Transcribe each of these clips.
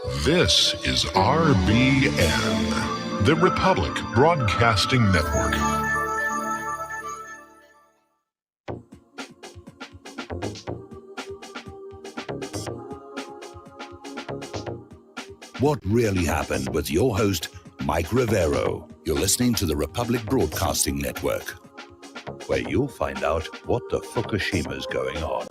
This is RBN, the Republic Broadcasting Network. What Really Happened with your host, Mike Rivero. You're listening to the Republic Broadcasting Network, where you'll find out what the Fukushima's going on.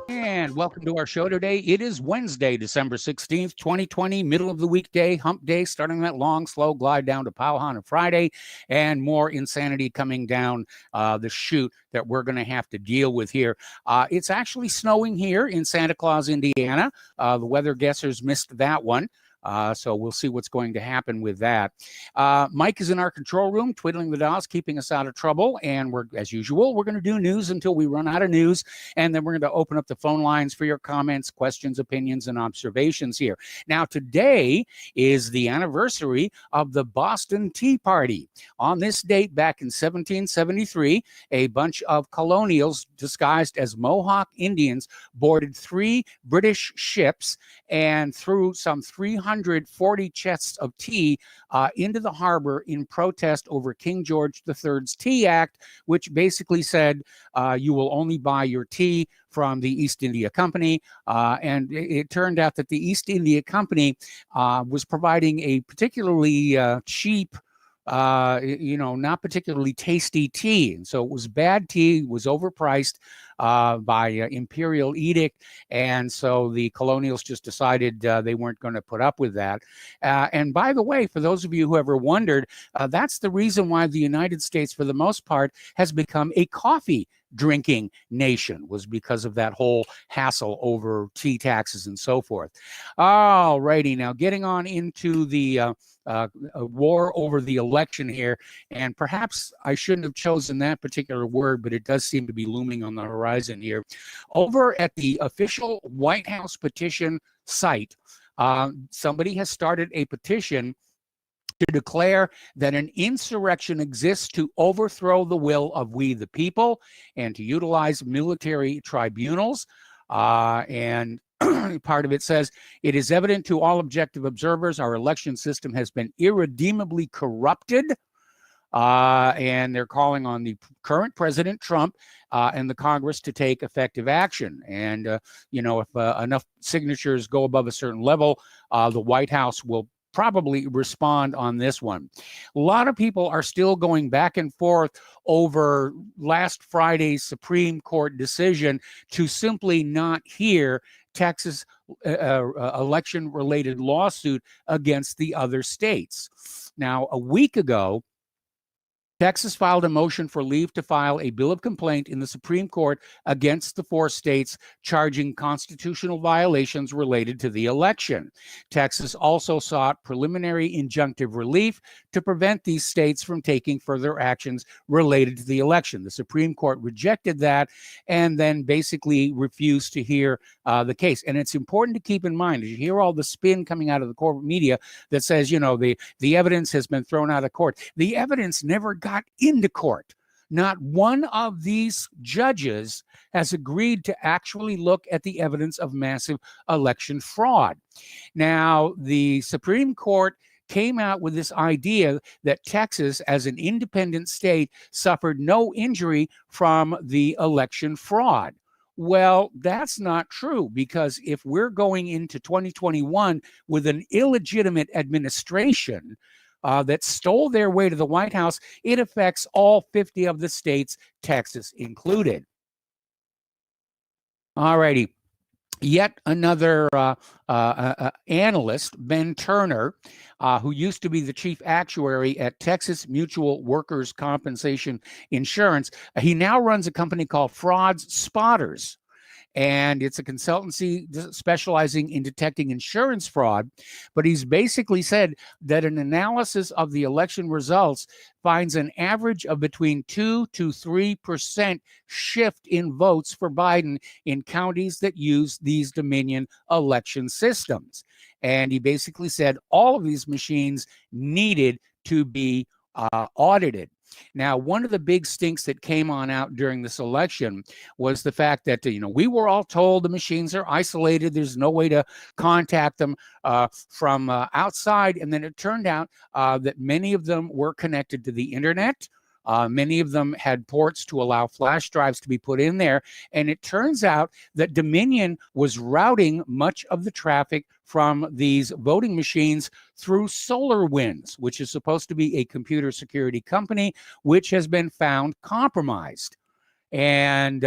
And welcome to our show today. It is Wednesday, December 16th, 2020, middle of the weekday, hump day, starting that long, slow glide down to Powhatan on Friday, and more insanity coming down the chute that we're going to have to deal with here. It's actually snowing here in Santa Claus, Indiana. The weather guessers missed that one. So we'll see what's going to happen with that. Mike is in our control room, twiddling the dials, keeping us out of trouble. And as usual, we're going to do news until we run out of news. And then we're going to open up the phone lines for your comments, questions, opinions, and observations here. Now, today is the anniversary of the Boston Tea Party. On this date, back in 1773, a bunch of colonials disguised as Mohawk Indians boarded 3 British ships and threw some 340 chests of tea into the harbor in protest over King George III's Tea Act, which basically said you will only buy your tea from the East India Company. And it turned out that the East India Company was providing a particularly cheap, not particularly tasty tea. And so it was bad tea, was overpriced by imperial edict. And so the colonials just decided they weren't going to put up with that. And by the way, for those of you who ever wondered, that's the reason why the United States, for the most part, has become a coffee drinking nation, was because of that whole hassle over tea taxes and so forth. All righty, now getting on into the war over the election here, and perhaps I shouldn't have chosen that particular word, but it does seem to be looming on the horizon here. Over at the official White House petition site, somebody has started a petition to declare that an insurrection exists to overthrow the will of we the people and to utilize military tribunals. And part of it says, it is evident to all objective observers our election system has been irredeemably corrupted. And they're calling on the current President Trump and the Congress to take effective action. And, if enough signatures go above a certain level, the White House will probably respond on this one. A lot of people are still going back and forth over last Friday's Supreme Court decision to simply not hear Texas election-related lawsuit against the other states. Now, a week ago, Texas filed a motion for leave to file a bill of complaint in the Supreme Court against the 4 states charging constitutional violations related to the election. Texas also sought preliminary injunctive relief to prevent these states from taking further actions related to the election. The Supreme Court rejected that and then basically refused to hear the case. And it's important to keep in mind, as you hear all the spin coming out of the corporate media that says, the evidence has been thrown out of court. The evidence never got into court. Not one of these judges has agreed to actually look at the evidence of massive election fraud. Now, the Supreme Court came out with this idea that Texas, as an independent state, suffered no injury from the election fraud. Well, that's not true, because if we're going into 2021 with an illegitimate administration that stole their way to the White House, it affects all 50 of the states, Texas included. All righty. Yet another analyst, Ben Turner, who used to be the chief actuary at Texas Mutual Workers Compensation Insurance, he now runs a company called Fraud Spotters. And it's a consultancy specializing in detecting insurance fraud. But he's basically said that an analysis of the election results finds an average of between 2 to 3% shift in votes for Biden in counties that use these Dominion election systems. And he basically said all of these machines needed to be audited. Now, one of the big stinks that came on out during this election was the fact that, we were all told the machines are isolated. There's no way to contact them from outside. And then it turned out that many of them were connected to the internet. Many of them had ports to allow flash drives to be put in there. And it turns out that Dominion was routing much of the traffic from these voting machines through SolarWinds, which is supposed to be a computer security company, which has been found compromised. And,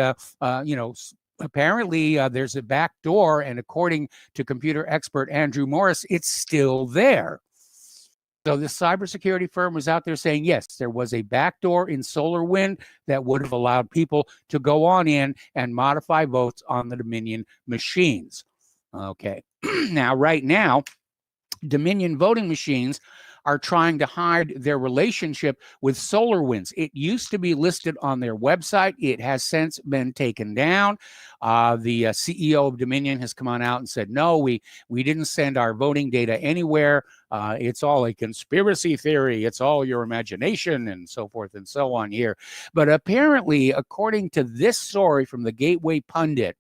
apparently there's a back door, and according to computer expert Andrew Morris, it's still there. So this cybersecurity firm was out there saying, yes, there was a backdoor in SolarWinds that would have allowed people to go on in and modify votes on the Dominion machines. Okay. Now, right now, Dominion voting machines are trying to hide their relationship with SolarWinds. It used to be listed on their website. It has since been taken down. The CEO of Dominion has come on out and said, no, we didn't send our voting data anywhere. It's all a conspiracy theory. It's all your imagination, and so forth and so on here. But apparently, according to this story from the Gateway Pundit,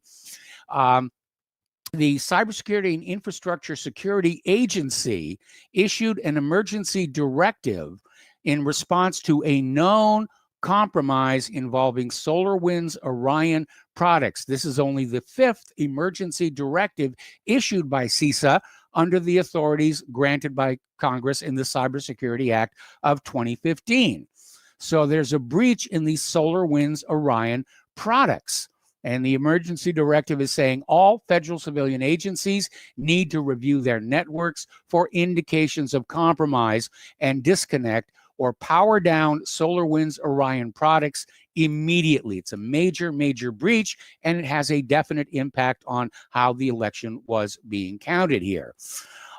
the Cybersecurity and Infrastructure Security Agency issued an emergency directive in response to a known compromise involving SolarWinds Orion products. This is only the fifth emergency directive issued by CISA under the authorities granted by Congress in the Cybersecurity Act of 2015. So there's a breach in the SolarWinds Orion products. And the emergency directive is saying all federal civilian agencies need to review their networks for indications of compromise and disconnect or power down SolarWinds Orion products immediately. It's a major, major breach, and it has a definite impact on how the election was being counted here.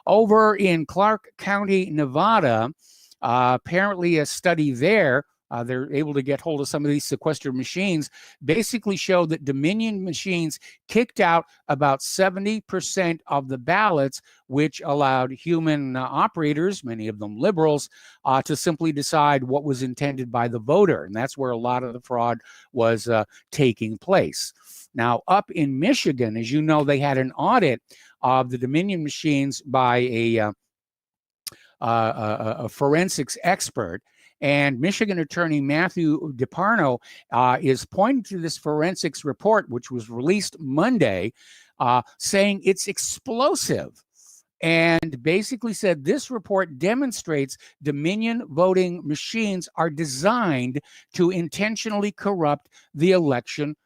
Over in Clark County, Nevada, apparently a study there, they're able to get hold of some of these sequestered machines, basically showed that Dominion machines kicked out about 70% of the ballots, which allowed human operators, many of them liberals, to simply decide what was intended by the voter. And that's where a lot of the fraud was taking place. Now, up in Michigan, as you know, they had an audit of the Dominion machines by a forensics expert. And Michigan Attorney Matthew DeParno is pointing to this forensics report, which was released Monday, saying it's explosive. And basically said this report demonstrates Dominion voting machines are designed to intentionally corrupt the election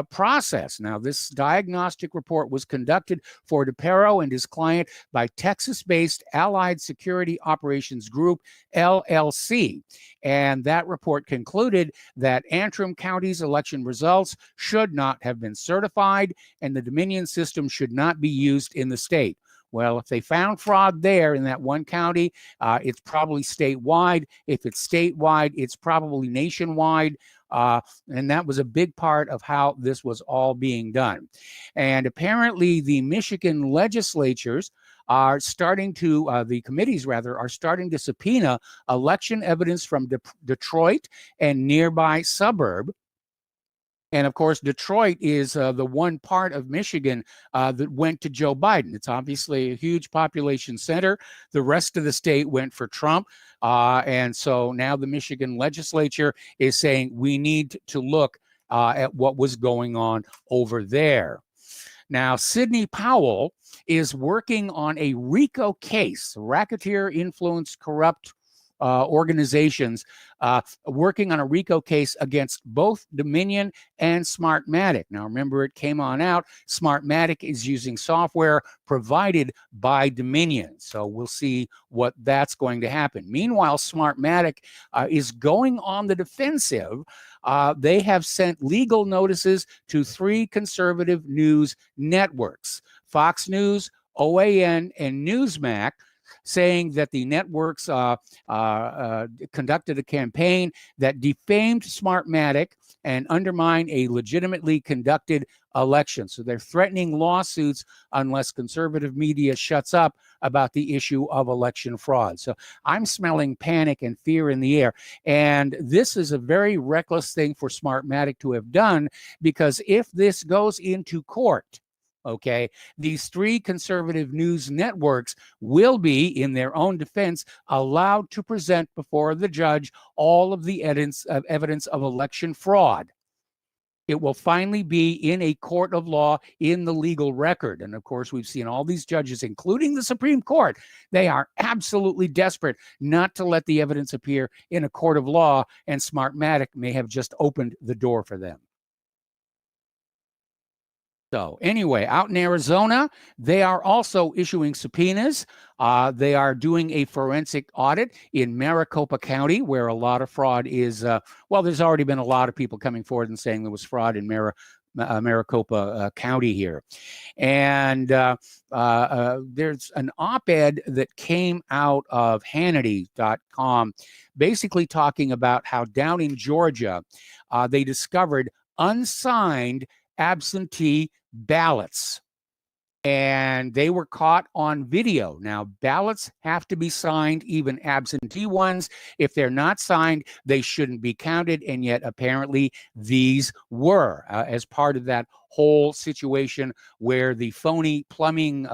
process. Now, this diagnostic report was conducted for DeParno and his client by Texas-based Allied Security Operations Group, LLC. And that report concluded that Antrim County's election results should not have been certified, and the Dominion system should not be used in the state. Well, if they found fraud there in that one county, it's probably statewide. If it's statewide, it's probably nationwide. And that was a big part of how this was all being done. And apparently the Michigan legislatures are starting to, the committees rather, are starting to subpoena election evidence from Detroit and nearby suburb. And of course, Detroit is the one part of Michigan that went to Joe Biden. It's obviously a huge population center. The rest of the state went for Trump. And so now the Michigan legislature is saying we need to look at what was going on over there. Now, Sidney Powell is working on a RICO case, racketeer influenced corrupt organizations, working on a RICO case against both Dominion and Smartmatic. Now, remember, it came on out. Smartmatic is using software provided by Dominion. So we'll see what that's going to happen. Meanwhile, Smartmatic is going on the defensive. They have sent legal notices to 3 conservative news networks, Fox News, OAN, and Newsmax, saying that the networks conducted a campaign that defamed Smartmatic and undermined a legitimately conducted election. So they're threatening lawsuits unless conservative media shuts up about the issue of election fraud. So I'm smelling panic and fear in the air. And this is a very reckless thing for Smartmatic to have done, because if this goes into court, okay, these three conservative news networks will be, in their own defense, allowed to present before the judge all of the evidence of election fraud. It will finally be in a court of law, in the legal record. And of course, we've seen all these judges, including the Supreme Court, they are absolutely desperate not to let the evidence appear in a court of law, and Smartmatic may have just opened the door for them. So anyway, out in Arizona, they are also issuing subpoenas. They are doing a forensic audit in Maricopa County, where a lot of fraud is. Well, there's already been a lot of people coming forward and saying there was fraud in Maricopa County here. And there's an op-ed that came out of Hannity.com, basically talking about how down in Georgia, they discovered unsigned absentee ballots, and they were caught on video. Now, ballots have to be signed, even absentee ones. If they're not signed, they shouldn't be counted, and yet apparently these were as part of that whole situation where the phony plumbing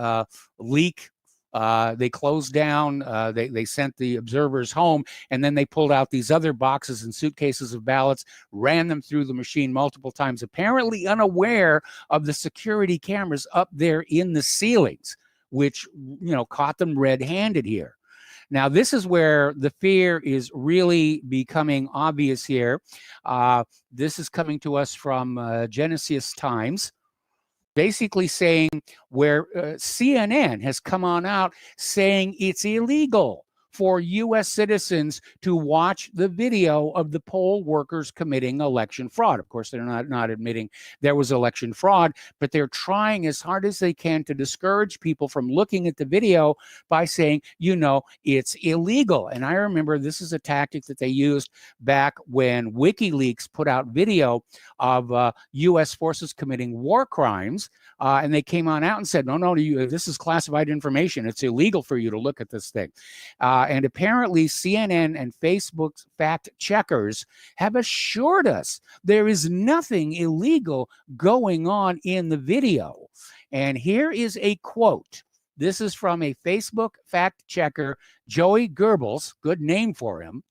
leak, they closed down, they sent the observers home, and then they pulled out these other boxes and suitcases of ballots, ran them through the machine multiple times, apparently unaware of the security cameras up there in the ceilings, which, you know, caught them red-handed here. Now, this is where the fear is really becoming obvious here. This is coming to us from Genesis Times, basically saying where CNN has come on out saying it's illegal for U.S. citizens to watch the video of the poll workers committing election fraud. Of course, they're not admitting there was election fraud, but they're trying as hard as they can to discourage people from looking at the video by saying, you know, it's illegal. And I remember this is a tactic that they used back when WikiLeaks put out video of U.S. forces committing war crimes, and they came on out and said, no, this is classified information. It's illegal for you to look at this thing. And apparently CNN and Facebook's fact checkers have assured us there is nothing illegal going on in the video. And here is a quote. This is from a Facebook fact checker, Joey Goebbels, good name for him.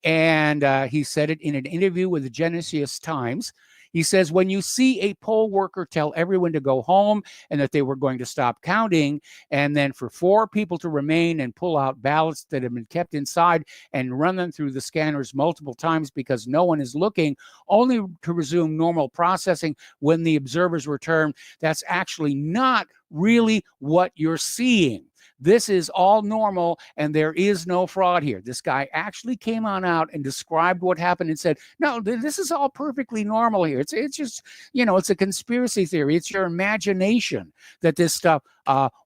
And he said it in an interview with the Genesis Times. He says, when you see a poll worker tell everyone to go home and that they were going to stop counting, and then for 4 people to remain and pull out ballots that have been kept inside and run them through the scanners multiple times because no one is looking, only to resume normal processing when the observers return, that's actually not really what you're seeing. This is all normal, and there is no fraud here. This guy actually came on out and described what happened and said, no, this is all perfectly normal here. It's just, you know, it's a conspiracy theory. It's your imagination that this stuff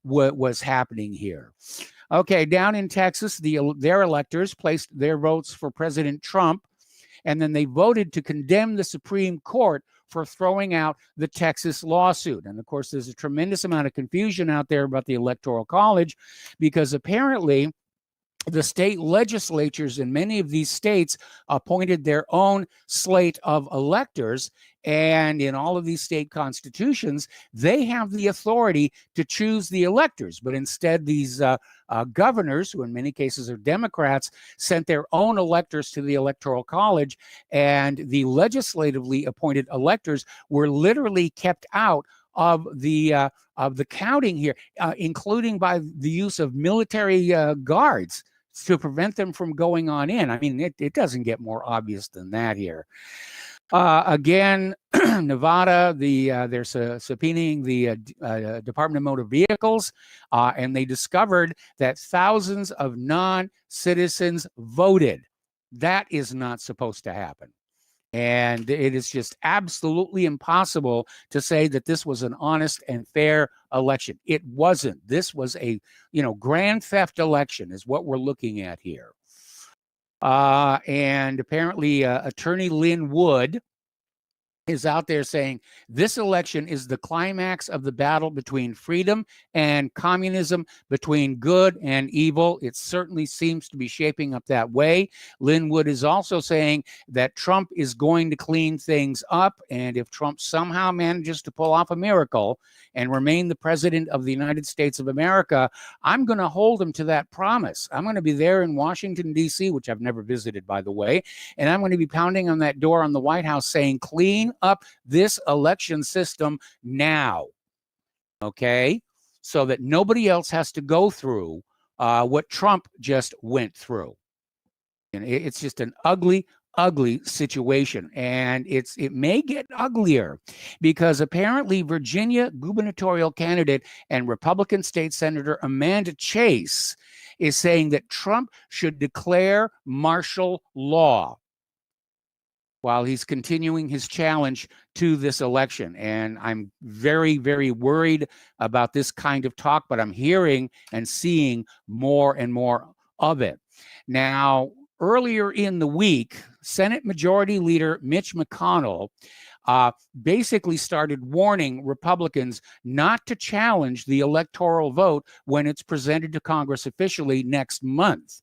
was happening here. Okay, down in Texas, their electors placed their votes for President Trump, and then they voted to condemn the Supreme Court for throwing out the Texas lawsuit. And of course, there's a tremendous amount of confusion out there about the Electoral College, because apparently the state legislatures in many of these states appointed their own slate of electors. And in all of these state constitutions, they have the authority to choose the electors. But instead, these governors, who in many cases are Democrats, sent their own electors to the Electoral College, and the legislatively appointed electors were literally kept out of the counting here, including by the use of military guards to prevent them from going on in. I mean, it doesn't get more obvious than that here. Again, Nevada, they're subpoenaing the Department of Motor Vehicles, and they discovered that thousands of non-citizens voted. That is not supposed to happen. And it is just absolutely impossible to say that this was an honest and fair election. It wasn't. This was a, grand theft election is what we're looking at here. And apparently Attorney Lynn Wood is out there saying this election is the climax of the battle between freedom and communism, between good and evil. It certainly seems to be shaping up that way. Lynn Wood is also saying that Trump is going to clean things up, and if Trump somehow manages to pull off a miracle and remain the president of the United States of America, I'm going to hold him to that promise. I'm going to be there in Washington, D.C., which I've never visited, by the way, and I'm going to be pounding on that door on the White House saying, clean up this election system now, okay? So that nobody else has to go through what Trump just went through. And it's just an ugly situation, and it may get uglier because apparently Virginia gubernatorial candidate and Republican state senator Amanda Chase is saying that Trump should declare martial law while he's continuing his challenge to this election. And I'm very, very worried about this kind of talk, but I'm hearing and seeing more and more of it. Now, earlier in the week, Senate Majority Leader Mitch McConnell basically started warning Republicans not to challenge the electoral vote when it's presented to Congress officially next month.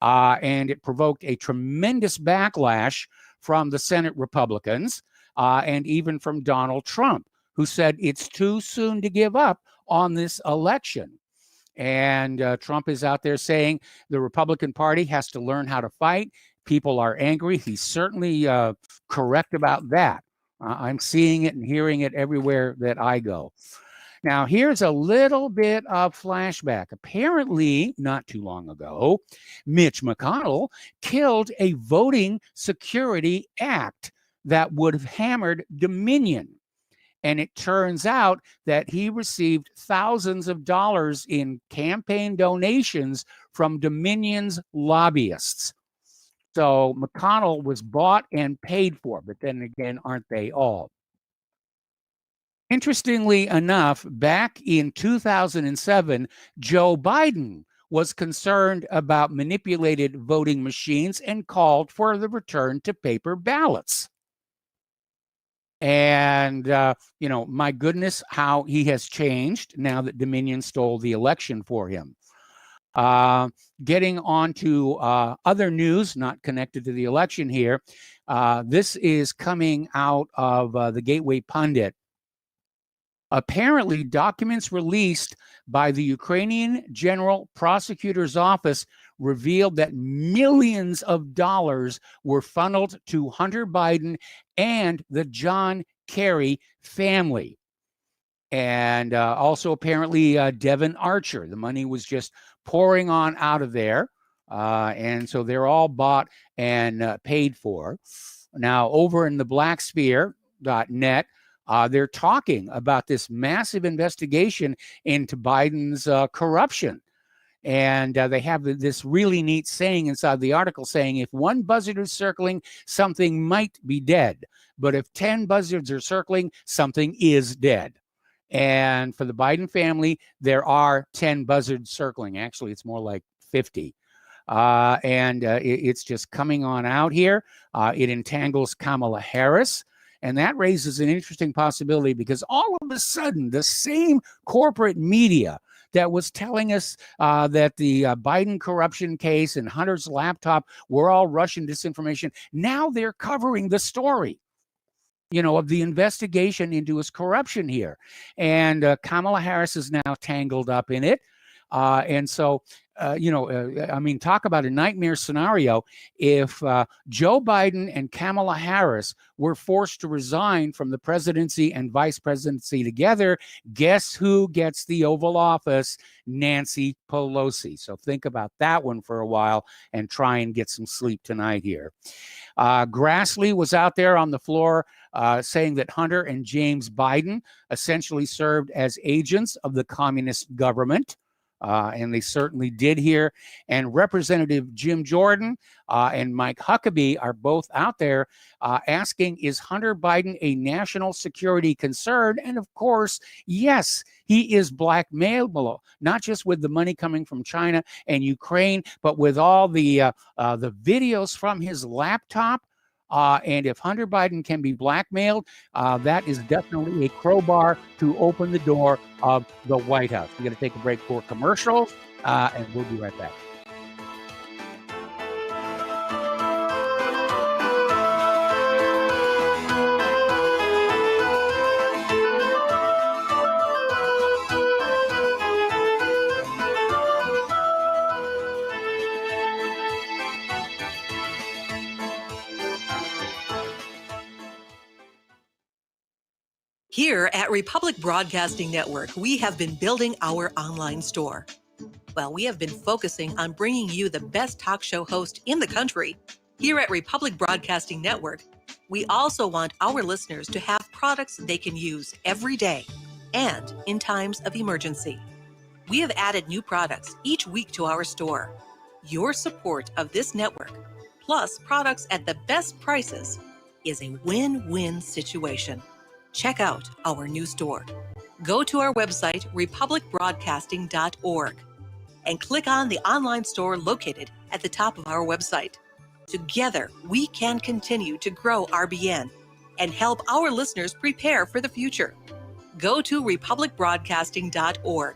And it provoked a tremendous backlash from the Senate Republicans and even from Donald Trump, who said it's too soon to give up on this election. And Trump is out there saying the Republican Party has to learn how to fight. People are angry. He's certainly correct about that. I'm seeing it and hearing it everywhere that I go. Now, here's a little bit of flashback. Apparently, not too long ago, Mitch McConnell killed a voting security act that would have hammered Dominion. And it turns out that he received thousands of dollars in campaign donations from Dominion's lobbyists. So McConnell was bought and paid for, but then again, aren't they all? Interestingly enough, back in 2007, Joe Biden was concerned about manipulated voting machines and called for the return to paper ballots. And, my goodness, how he has changed now that Dominion stole the election for him. Getting on to other news not connected to the election here. This is coming out of the Gateway Pundit. Apparently, documents released by the Ukrainian General Prosecutor's Office revealed that millions of dollars were funneled to Hunter Biden and the John Kerry family. And also apparently Devin Archer. The money was just pouring on out of there. And so they're all bought and paid for. Now, over in the blacksphere.net, they're talking about this massive investigation into Biden's corruption. And they have this really neat saying inside the article saying, if one buzzard is circling, something might be dead. But if 10 buzzards are circling, something is dead. And for the Biden family, there are 10 buzzards circling. Actually, it's more like 50. And it's just coming on out here. It entangles Kamala Harris. And that raises an interesting possibility because all of a sudden, the same corporate media that was telling us that the Biden corruption case and Hunter's laptop were all Russian disinformation, now they're covering the story, of the investigation into his corruption here. And Kamala Harris is now tangled up in it. And so, talk about a nightmare scenario. If Joe Biden and Kamala Harris were forced to resign from the presidency and vice presidency together, guess who gets the Oval Office? Nancy Pelosi. So think about that one for a while and try and get some sleep tonight here. Grassley was out there on the floor saying that Hunter and James Biden essentially served as agents of the communist government. And they certainly did here. And Representative Jim Jordan and Mike Huckabee are both out there asking, is Hunter Biden a national security concern? And of course, yes, he is blackmailable, not just with the money coming from China and Ukraine, but with all the videos from his laptop. And if Hunter Biden can be blackmailed, that is definitely a crowbar to open the door of the White House. We're going to take a break for commercials, and we'll be right back. Here at Republic Broadcasting Network, we have been building our online store. Well, we have been focusing on bringing you the best talk show host in the country. Here at Republic Broadcasting Network, we also want our listeners to have products they can use every day and in times of emergency. We have added new products each week to our store. Your support of this network, plus products at the best prices, is a win-win situation. Check out our new store. Go to our website, republicbroadcasting.org, and click on the online store located at the top of our website. Together, we can continue to grow RBN and help our listeners prepare for the future. Go to republicbroadcasting.org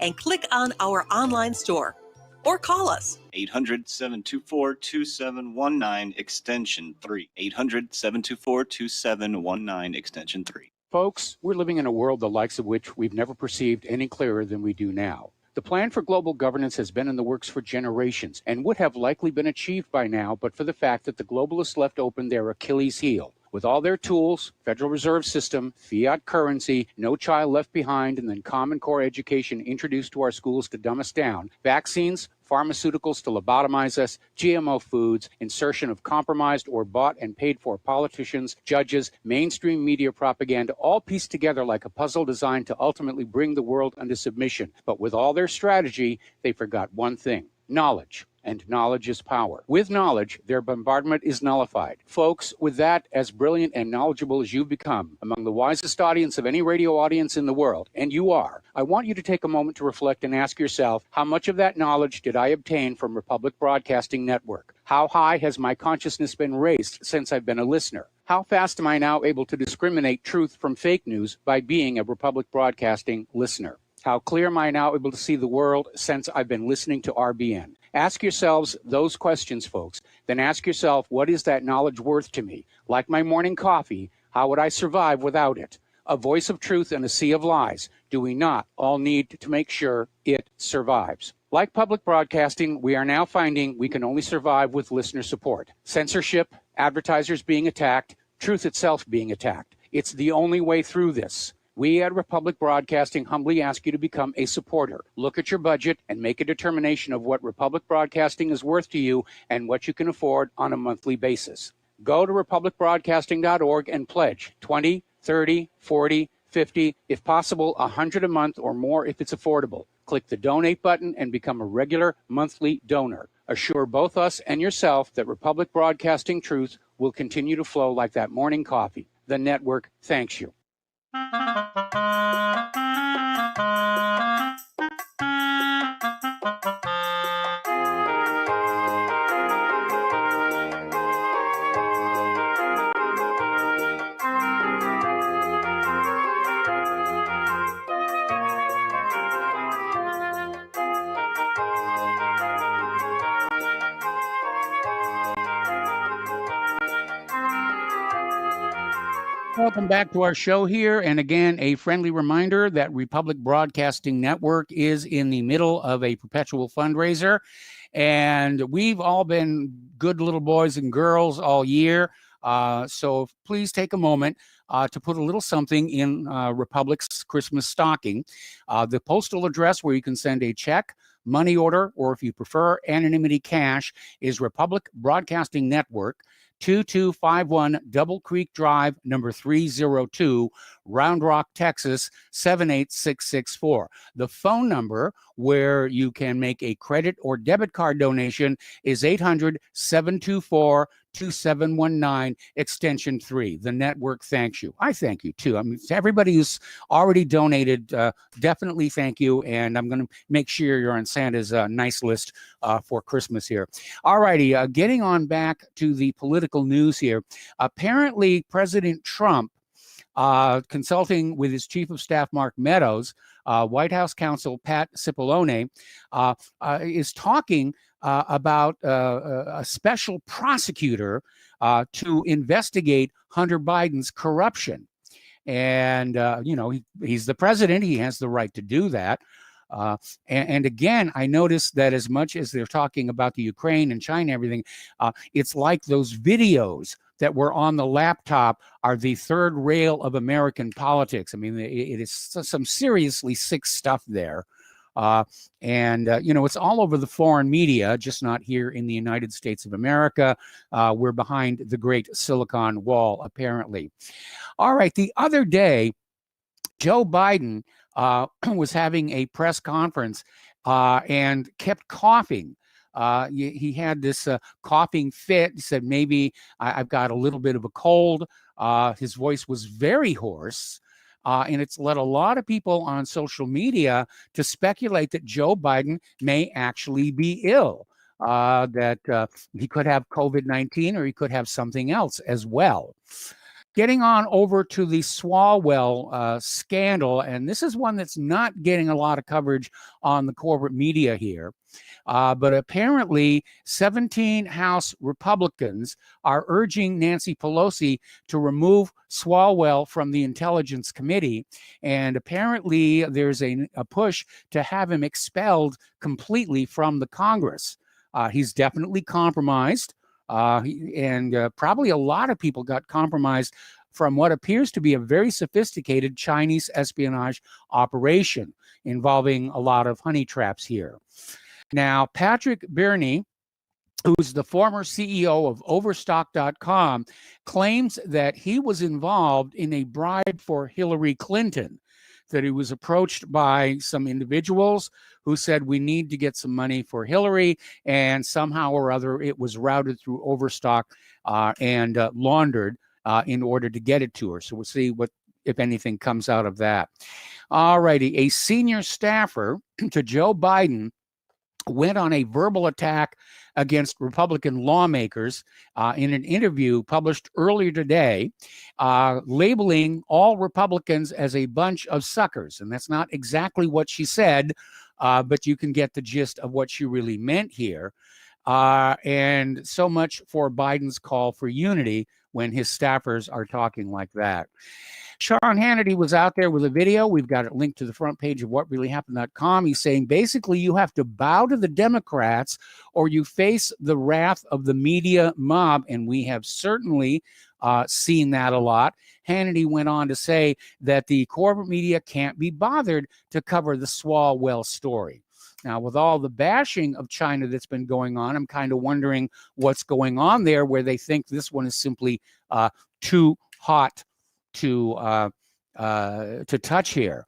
and click on our online store or call us. 800-724-2719, extension 3. 800-724-2719, extension 3. Folks, we're living in a world the likes of which we've never perceived any clearer than we do now. The plan for global governance has been in the works for generations and would have likely been achieved by now, but for the fact that the globalists left open their Achilles heel. With all their tools, Federal Reserve System, fiat currency, no child left behind, and then Common Core education introduced to our schools to dumb us down, vaccines, pharmaceuticals to lobotomize us, GMO foods, insertion of compromised or bought and paid for politicians, judges, mainstream media propaganda, all pieced together like a puzzle designed to ultimately bring the world under submission. But with all their strategy, they forgot one thing: knowledge. And knowledge is power. With knowledge, their bombardment is nullified. Folks, with that, as brilliant and knowledgeable as you've become, among the wisest audience of any radio audience in the world, and you are, I want you to take a moment to reflect and ask yourself, how much of that knowledge did I obtain from Republic Broadcasting Network? How high has my consciousness been raised since I've been a listener? How fast am I now able to discriminate truth from fake news by being a Republic Broadcasting listener? How clear am I now able to see the world since I've been listening to RBN? Ask yourselves those questions, folks. Then ask yourself, what is that knowledge worth to me? Like my morning coffee, how would I survive without it? A voice of truth in a sea of lies. Do we not all need to make sure it survives? Like public broadcasting, we are now finding we can only survive with listener support. Censorship, advertisers being attacked, truth itself being attacked. It's the only way through this. We at Republic Broadcasting humbly ask you to become a supporter. Look at your budget and make a determination of what Republic Broadcasting is worth to you and what you can afford on a monthly basis. Go to republicbroadcasting.org and pledge 20, 30, 40, 50, if possible, 100 a month or more if it's affordable. Click the donate button and become a regular monthly donor. Assure both us and yourself that Republic Broadcasting truth will continue to flow like that morning coffee. The network thanks you. Welcome back to our show here. And again, a friendly reminder that Republic Broadcasting Network is in the middle of a perpetual fundraiser. And we've all been good little boys and girls all year. So please take a moment to put a little something in Republic's Christmas stocking. The postal address where you can send a check, money order, or if you prefer anonymity cash, is Republic Broadcasting Network, 2251 Double Creek Drive, number 302, Round Rock, Texas, 78664. The phone number where you can make a credit or debit card donation is 800-724-2719, extension 3. The network thanks you. I thank you too. I mean, to everybody who's already donated, definitely thank you. And I'm going to make sure you're on Santa's nice list for Christmas here. All righty, getting on back to the political news here. Apparently, President Trump, consulting with his chief of staff, Mark Meadows, White House counsel Pat Cipollone, is talking about a special prosecutor to investigate Hunter Biden's corruption. And, he's the president. He has the right to do that. And again, I noticed that as much as they're talking about the Ukraine and China, everything, it's like those videos that were on the laptop are the third rail of American politics. I mean, it is some seriously sick stuff there. It's all over the foreign media, just not here in the United States of America. We're behind the great Silicon Wall, apparently. All right, the other day, Joe Biden was having a press conference and kept coughing. He had this coughing fit. He said, maybe I've got a little bit of a cold. His voice was very hoarse. And it's led a lot of people on social media to speculate that Joe Biden may actually be ill, that he could have COVID-19 or he could have something else as well. Getting on over to the Swalwell scandal, and this is one that's not getting a lot of coverage on the corporate media here, but apparently 17 House Republicans are urging Nancy Pelosi to remove Swalwell from the Intelligence Committee, and apparently there's a push to have him expelled completely from the Congress. He's definitely compromised. Probably a lot of people got compromised from what appears to be a very sophisticated Chinese espionage operation involving a lot of honey traps here. Now, Patrick Birney, who's the former CEO of Overstock.com, claims that he was involved in a bribe for Hillary Clinton, that he was approached by some individuals who said, we need to get some money for Hillary, and somehow or other it was routed through Overstock and laundered in order to get it to her. So we'll see what, if anything, comes out of that. All righty, a senior staffer to Joe Biden went on a verbal attack against Republican lawmakers in an interview published earlier today, labeling all Republicans as a bunch of suckers. And that's not exactly what she said, but you can get the gist of what she really meant here. And so much for Biden's call for unity when his staffers are talking like that. Sean Hannity was out there with a video. We've got it linked to the front page of whatreallyhappened.com. He's saying basically you have to bow to the Democrats or you face the wrath of the media mob. And we have certainly seen that a lot. Hannity went on to say that the corporate media can't be bothered to cover the Swalwell story. Now, with all the bashing of China that's been going on, I'm kind of wondering what's going on there where they think this one is simply too hot to touch here.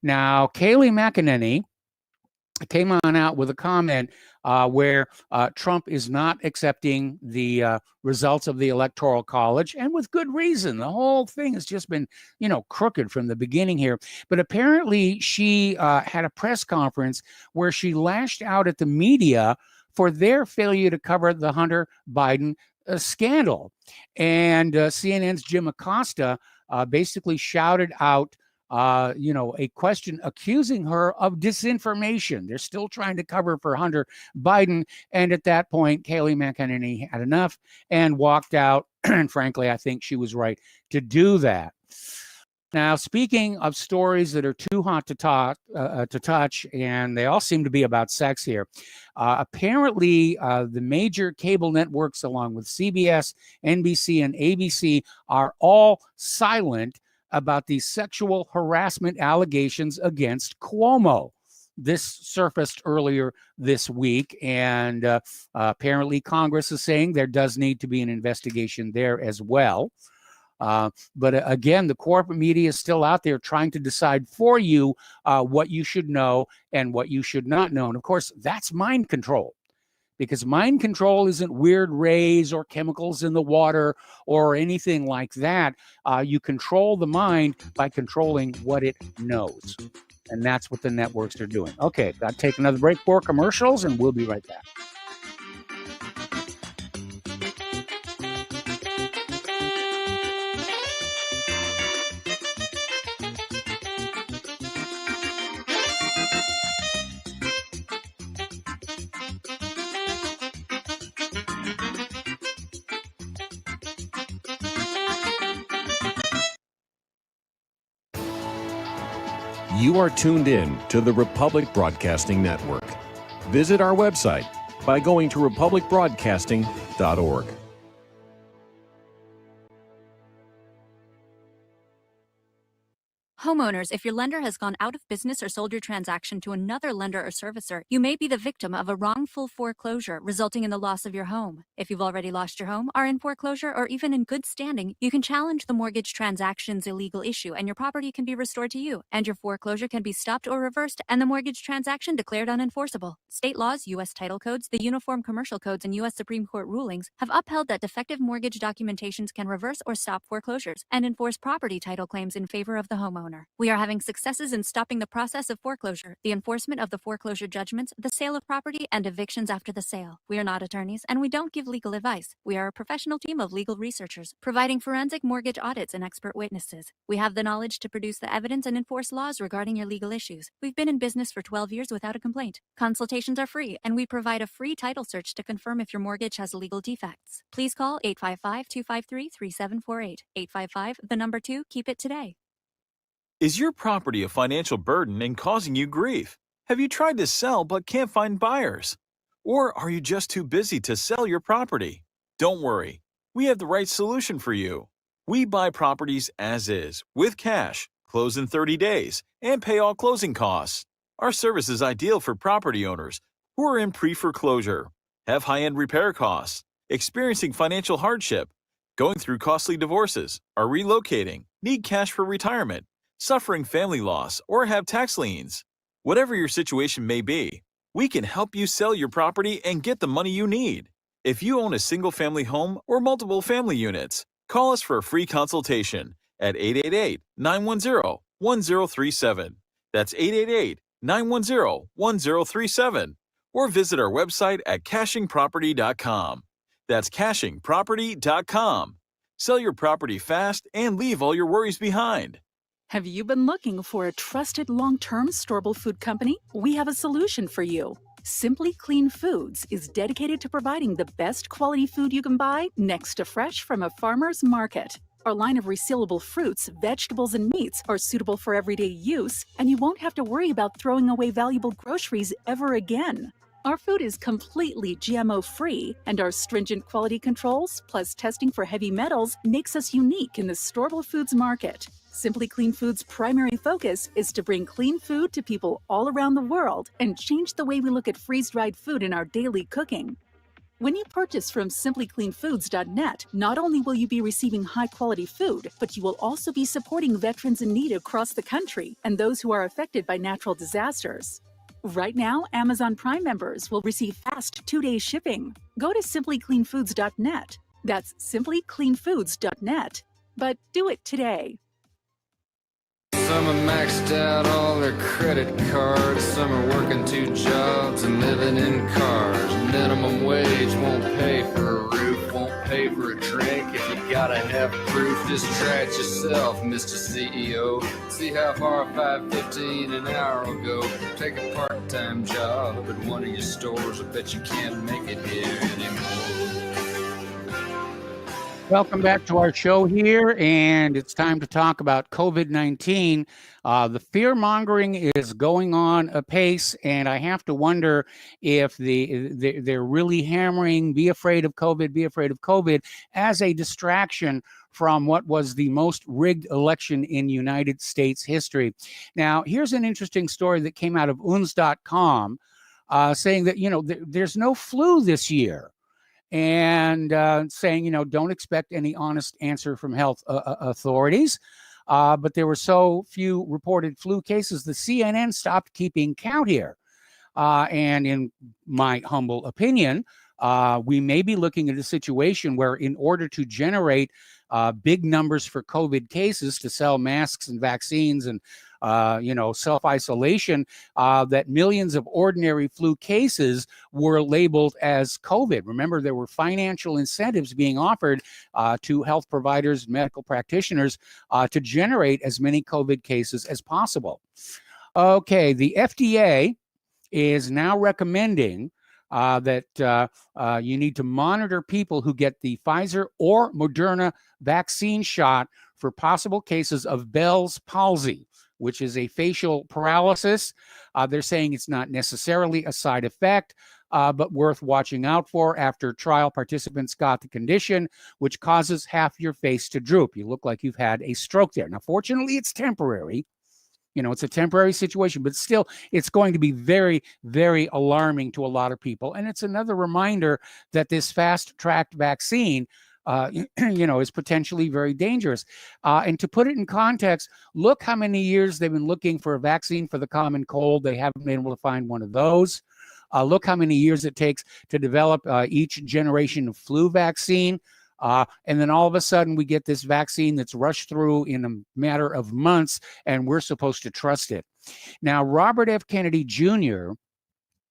Now, Kayleigh McEnany came on out with a comment where Trump is not accepting the results of the Electoral College, and with good reason. The whole thing has just been, crooked from the beginning here. But apparently she had a press conference where she lashed out at the media for their failure to cover the Hunter Biden scandal. And CNN's Jim Acosta basically shouted out a question accusing her of disinformation. They're still trying to cover for Hunter Biden. And at that point, Kayleigh McEnany had enough and walked out. And frankly, I think she was right to do that. Now, speaking of stories that are too hot to touch, and they all seem to be about sex here, apparently the major cable networks, along with CBS, NBC, and ABC, are all silent about the sexual harassment allegations against Cuomo. This surfaced earlier this week, and apparently Congress is saying there does need to be an investigation there as well. Again, the corporate media is still out there trying to decide for you what you should know and what you should not know. And of course, that's mind control. Because mind control isn't weird rays or chemicals in the water or anything like that. You control the mind by controlling what it knows. And that's what the networks are doing. Okay, got to take another break for commercials, and we'll be right back. You are tuned in to the Republic Broadcasting Network. Visit our website by going to republicbroadcasting.org. Homeowners, if your lender has gone out of business or sold your transaction to another lender or servicer, you may be the victim of a wrongful foreclosure, resulting in the loss of your home. If you've already lost your home, are in foreclosure, or even in good standing, you can challenge the mortgage transaction's illegal issue, and your property can be restored to you, and your foreclosure can be stopped or reversed, and the mortgage transaction declared unenforceable. State laws, U.S. title codes, the Uniform Commercial Codes, and U.S. Supreme Court rulings have upheld that defective mortgage documentations can reverse or stop foreclosures and enforce property title claims in favor of the homeowner. We are having successes in stopping the process of foreclosure, the enforcement of the foreclosure judgments, the sale of property, and evictions after the sale. We are not attorneys, and we don't give legal advice. We are a professional team of legal researchers, providing forensic mortgage audits and expert witnesses. We have the knowledge to produce the evidence and enforce laws regarding your legal issues. We've been in business for 12 years without a complaint. Consultations are free, and we provide a free title search to confirm if your mortgage has legal defects. Please call 855-253-3748. 855, keep it today. Is your property a financial burden and causing you grief? Have you tried to sell but can't find buyers? Or are you just too busy to sell your property? Don't worry, we have the right solution for you. We buy properties as is, with cash, close in 30 days, and pay all closing costs. Our service is ideal for property owners who are in pre-foreclosure, have high-end repair costs, experiencing financial hardship, going through costly divorces, are relocating, need cash for retirement, suffering family loss, or have tax liens. Whatever your situation may be, we can help you sell your property and get the money you need. If you own a single-family home or multiple family units, call us for a free consultation at 888-910-1037. That's 888-910-1037. Or visit our website at cachingproperty.com. That's cachingproperty.com. Sell your property fast and leave all your worries behind. Have you been looking for a trusted long-term storable food company? We have a solution for you. Simply Clean Foods is dedicated to providing the best quality food you can buy next to fresh from a farmer's market. Our line of resealable fruits, vegetables, and meats are suitable for everyday use, and you won't have to worry about throwing away valuable groceries ever again. Our food is completely GMO-free, and our stringent quality controls, plus testing for heavy metals, makes us unique in the storable foods market. Simply Clean Foods' primary focus is to bring clean food to people all around the world and change the way we look at freeze-dried food in our daily cooking. When you purchase from simplycleanfoods.net, not only will you be receiving high-quality food, but you will also be supporting veterans in need across the country and those who are affected by natural disasters. Right now, Amazon Prime members will receive fast 2-day shipping. Go to simplycleanfoods.net. That's simplycleanfoods.net. But do it today. Some are maxed out all their credit cards. Some are working 2 jobs and living in cars. Minimum wage won't pay for a roof, won't pay for a drink. If you gotta have proof, just try it yourself, Mr. CEO. See how far $5.15 an hour will go. Take a part-time job at one of your stores. I bet you can't make it here anymore. Welcome back to our show here, and it's time to talk about COVID-19. The fear-mongering is going on apace, and I have to wonder if they're really hammering be afraid of COVID as a distraction from what was the most rigged election in United States history. Now, here's an interesting story that came out of uns.com saying that, there's no flu this year. and saying, don't expect any honest answer from health authorities. But there were so few reported flu cases, the CNN stopped keeping count here. And in my humble opinion, we may be looking at a situation where in order to generate big numbers for COVID cases to sell masks and vaccines and self-isolation, that millions of ordinary flu cases were labeled as COVID. Remember, there were financial incentives being offered to health providers, medical practitioners, to generate as many COVID cases as possible. Okay, the FDA is now recommending that you need to monitor people who get the Pfizer or Moderna vaccine shot for possible cases of Bell's palsy, which is a facial paralysis. They're saying it's not necessarily a side effect, but worth watching out for after trial participants got the condition, which causes half your face to droop. You look like you've had a stroke there. Now, fortunately, it's temporary. It's a temporary situation, but still, it's going to be very, very alarming to a lot of people. And it's another reminder that this fast-tracked vaccine, is potentially very dangerous. And to put it in context, look how many years they've been looking for a vaccine for the common cold. They haven't been able to find one of those. Look how many years it takes to develop each generation of flu vaccine. And then all of a sudden we get this vaccine that's rushed through in a matter of months, and we're supposed to trust it. Now, Robert F. Kennedy Jr.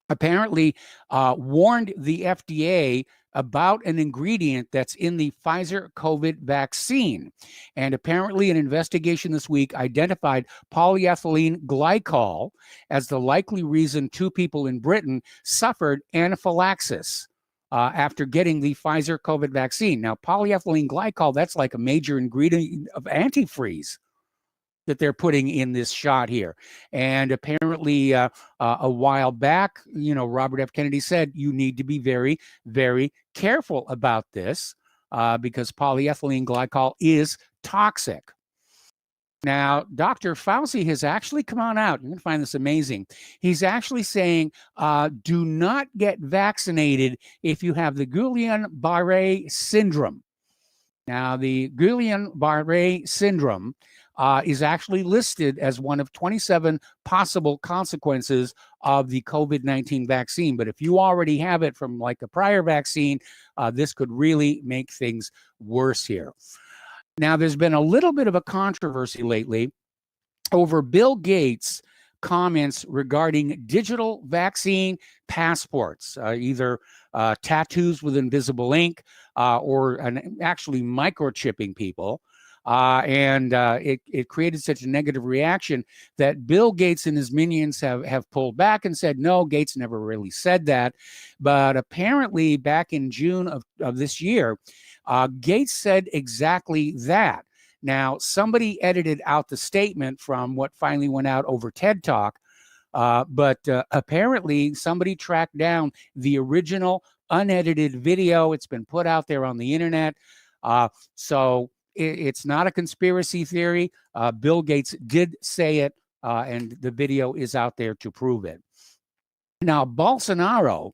apparently warned the FDA about an ingredient that's in the Pfizer COVID vaccine. And apparently an investigation this week identified polyethylene glycol as the likely reason 2 people in Britain suffered anaphylaxis after getting the Pfizer COVID vaccine. Now, polyethylene glycol, that's like a major ingredient of antifreeze that they're putting in this shot here. And apparently a while back, Robert F. Kennedy said you need to be very, very careful about this because polyethylene glycol is toxic. Now, Dr. Fauci has actually come on out. You're going to find this amazing. He's actually saying, do not get vaccinated if you have the Guillain-Barré syndrome. Now, the Guillain-Barré syndrome is actually listed as one of 27 possible consequences of the COVID-19 vaccine. But if you already have it from like a prior vaccine, this could really make things worse here. Now, there's been a little bit of a controversy lately over Bill Gates' comments regarding digital vaccine passports, either tattoos with invisible ink or actually microchipping people. And it created such a negative reaction that Bill Gates and his minions have pulled back and said, no, Gates never really said that. But apparently back in June of this year, Gates said exactly that. Now, somebody edited out the statement from what finally went out over TED Talk, but apparently somebody tracked down the original unedited video. It's been put out there on the internet. So it's not a conspiracy theory. Bill Gates did say it, and the video is out there to prove it. Now, Bolsonaro,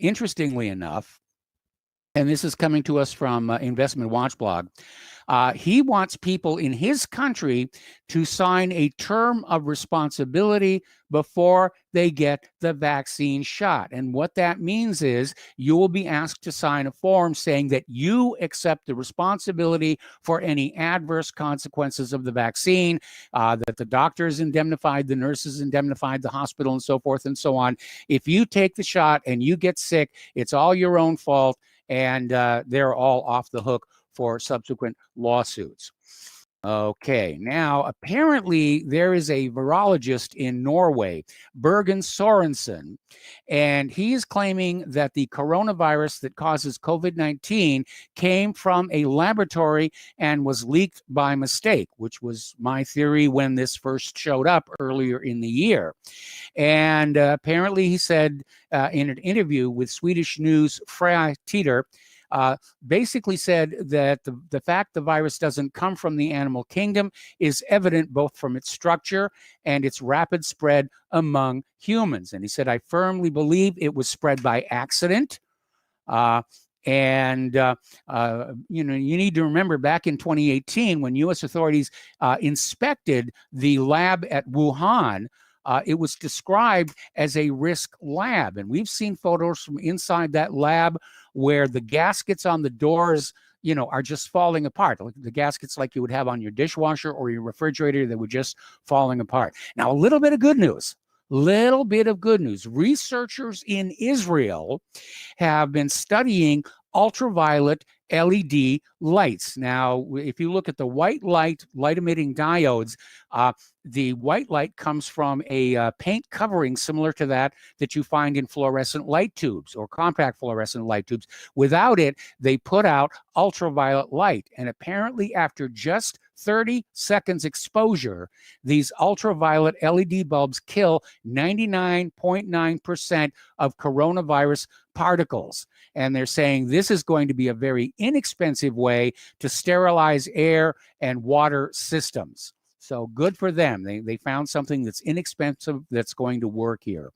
interestingly enough, and this is coming to us from Investment Watch blog, he wants people in his country to sign a term of responsibility before they get the vaccine shot. And what that means is you will be asked to sign a form saying that you accept the responsibility for any adverse consequences of the vaccine, that the doctor is indemnified, the nurse is indemnified, the hospital, and so forth and so on. If you take the shot and you get sick, it's all your own fault, and they're all off the hook for subsequent lawsuits. Okay, now apparently there is a virologist in Norway, Bergen Sorensen, and he is claiming that the coronavirus that causes COVID-19 came from a laboratory and was leaked by mistake, which was my theory when this first showed up earlier in the year. And apparently he said in an interview with Swedish news Freja basically said that the fact the virus doesn't come from the animal kingdom is evident both from its structure and its rapid spread among humans. And he said, I firmly believe it was spread by accident. You need to remember back in 2018 when U.S. authorities inspected the lab at Wuhan, it was described as a risk lab. And we've seen photos from inside that lab where the gaskets on the doors, are just falling apart. The gaskets like you would have on your dishwasher or your refrigerator that were just falling apart. Now, a little bit of good news. Researchers in Israel have been studying ultraviolet LED lights. Now, if you look at the white light emitting diodes, the white light comes from a paint covering similar to that you find in fluorescent light tubes or compact fluorescent light tubes. Without it, they put out ultraviolet light. And apparently after just 30 seconds exposure, these ultraviolet LED bulbs kill 99.9% of coronavirus particles. And they're saying this is going to be a very inexpensive way to sterilize air and water systems. So good for them. They found something that's inexpensive that's going to work here.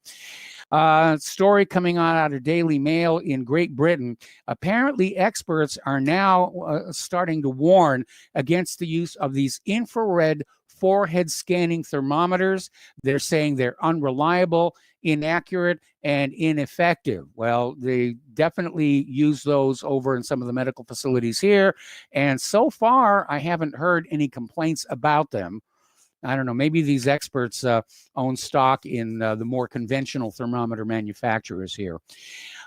Story coming out of Daily Mail in Great Britain. Apparently, experts are now starting to warn against the use of these infrared forehead scanning thermometers. They're saying they're unreliable, inaccurate, and ineffective. Well, they definitely use those over in some of the medical facilities here. And so far, I haven't heard any complaints about them. I don't know, maybe these experts own stock in the more conventional thermometer manufacturers here.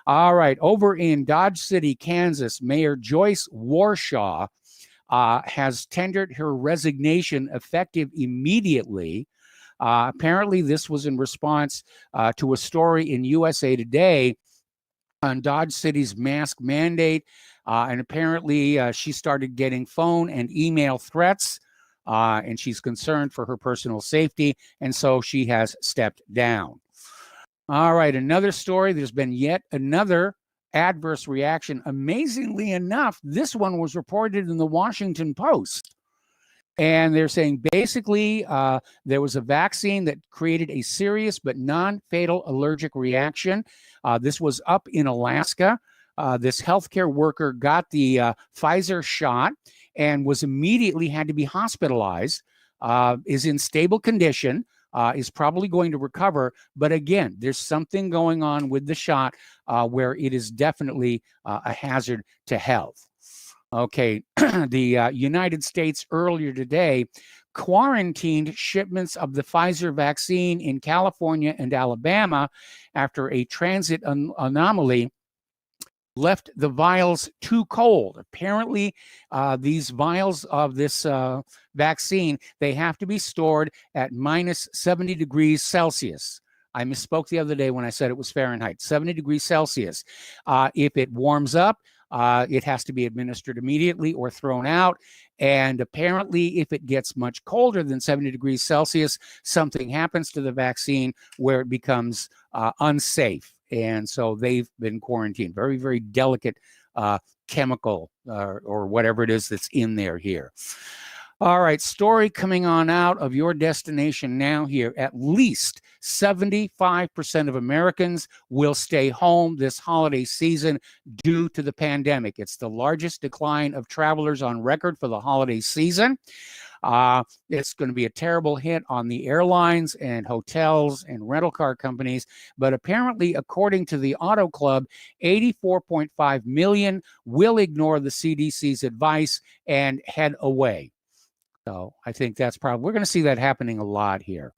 All right, over in Dodge City, Kansas, Mayor Joyce Warshaw has tendered her resignation effective immediately. Apparently, this was in response to a story in USA Today on Dodge City's mask mandate. And apparently, she started getting phone and email threats. And she's concerned for her personal safety, and so she has stepped down. All right, another story. There's been yet another adverse reaction. Amazingly enough, this one was reported in the Washington Post. And they're saying basically there was a vaccine that created a serious but non-fatal allergic reaction. This was up in Alaska. This healthcare worker got the Pfizer shot and was immediately had to be hospitalized, is in stable condition, is probably going to recover. But again, there's something going on with the shot where it is definitely a hazard to health. Okay, the United States earlier today quarantined shipments of the Pfizer vaccine in California and Alabama after a transit anomaly left the vials too cold. Apparently, these vials of this vaccine, they have to be stored at minus 70 degrees Celsius. I misspoke the other day when I said it was Fahrenheit, 70 degrees Celsius. If it warms up, it has to be administered immediately or thrown out. And apparently, if it gets much colder than 70 degrees Celsius, something happens to the vaccine where it becomes unsafe. And so they've been quarantined. Very, very delicate chemical or whatever it is that's in there here. All right, story coming on out of your destination now here. At least 75% of Americans will stay home this holiday season due to the pandemic. It's the largest decline of travelers on record for the holiday season. It's going to be a terrible hit on the airlines and hotels and rental car companies. But apparently, according to the Auto Club, 84.5 million will ignore the CDC's advice and head away. So I think that's probably, we're going to see that happening a lot here.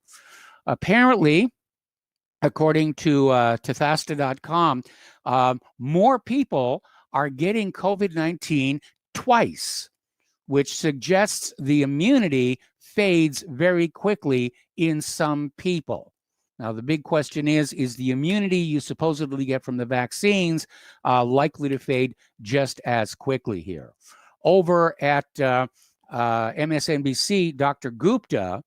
Apparently, according to Thasta.com, more people are getting COVID-19 twice, which suggests the immunity fades very quickly in some people. Now, the big question is the immunity you supposedly get from the vaccines likely to fade just as quickly here? Over at MSNBC, Dr. Gupta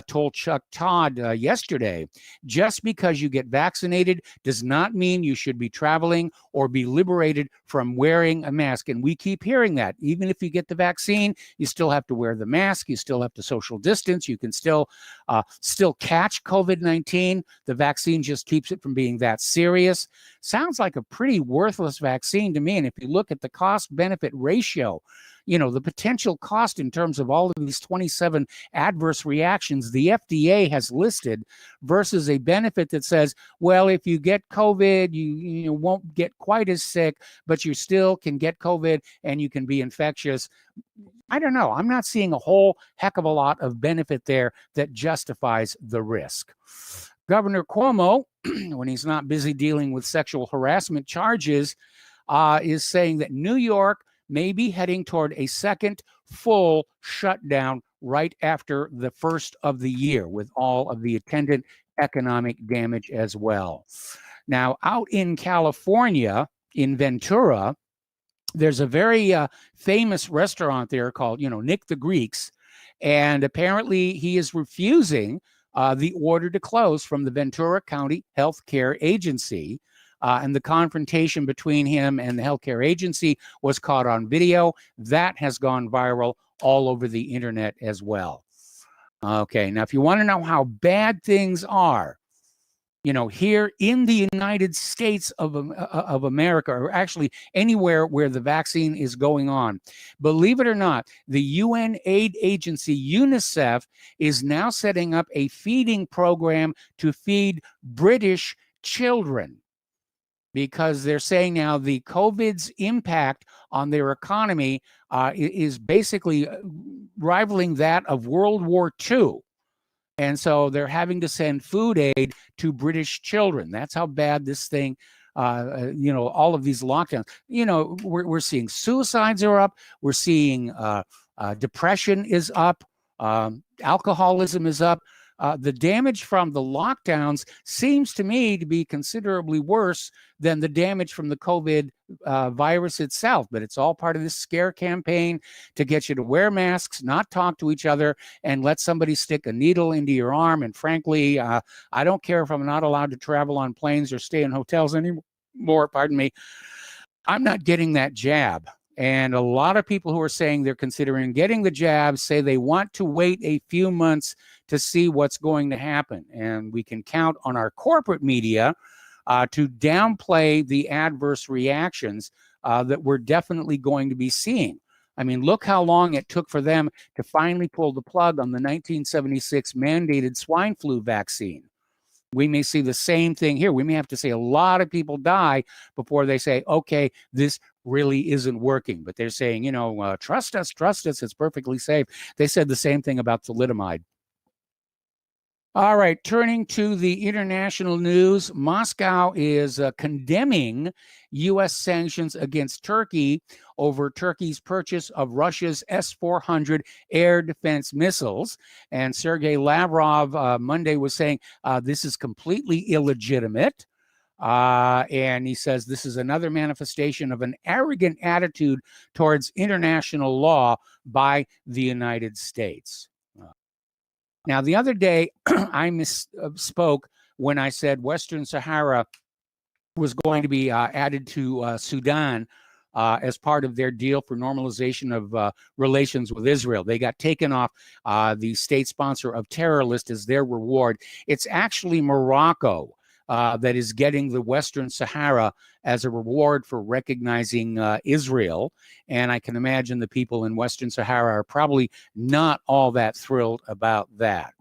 told Chuck Todd yesterday, just because you get vaccinated does not mean you should be traveling or be liberated from wearing a mask. And we keep hearing that. Even if you get the vaccine, you still have to wear the mask. You still have to social distance. You can still catch COVID-19. The vaccine just keeps it from being that serious. Sounds like a pretty worthless vaccine to me. And if you look at the cost-benefit ratio, the potential cost in terms of all of these 27 adverse reactions the FDA has listed versus a benefit that says, well, if you get COVID, you won't get quite as sick, but you still can get COVID and you can be infectious. I don't know. I'm not seeing a whole heck of a lot of benefit there that justifies the risk. Governor Cuomo, when he's not busy dealing with sexual harassment charges, is saying that New York may be heading toward a second full shutdown right after the first of the year, with all of the attendant economic damage as well. Now, out in California, in Ventura, there's a very famous restaurant there called, Nick the Greek's, and apparently he is refusing the order to close from the Ventura County Health Care Agency. And the confrontation between him and the healthcare agency was caught on video. That has gone viral all over the internet as well. Okay, now if you want to know how bad things are, here in the United States of America, or actually anywhere where the vaccine is going on, believe it or not, the UN aid agency UNICEF is now setting up a feeding program to feed British children, because they're saying now the COVID's impact on their economy is basically rivaling that of World War II. And so they're having to send food aid to British children. That's how bad this thing, all of these lockdowns. We're seeing suicides are up. We're seeing depression is up. Alcoholism is up. The damage from the lockdowns seems to me to be considerably worse than the damage from the COVID virus itself. But it's all part of this scare campaign to get you to wear masks, not talk to each other, and let somebody stick a needle into your arm. And frankly, I don't care if I'm not allowed to travel on planes or stay in hotels anymore. Pardon me. I'm not getting that jab. And a lot of people who are saying they're considering getting the jab say they want to wait a few months to see what's going to happen. And we can count on our corporate media to downplay the adverse reactions that we're definitely going to be seeing. I mean, look how long it took for them to finally pull the plug on the 1976 mandated swine flu vaccine. We may see the same thing here. We may have to see a lot of people die before they say, okay, this really isn't working. But they're saying, trust us, it's perfectly safe. They said the same thing about thalidomide. All right, turning to the international news, Moscow is condemning U.S. sanctions against Turkey over Turkey's purchase of Russia's S-400 air defense missiles. And Sergei Lavrov Monday was saying this is completely illegitimate. And he says this is another manifestation of an arrogant attitude towards international law by the United States. Now, the other day, I misspoke when I said Western Sahara was going to be added to Sudan as part of their deal for normalization of relations with Israel. They got taken off the state sponsor of terror list as their reward. It's actually Morocco that is getting the Western Sahara as a reward for recognizing Israel. And I can imagine the people in Western Sahara are probably not all that thrilled about that.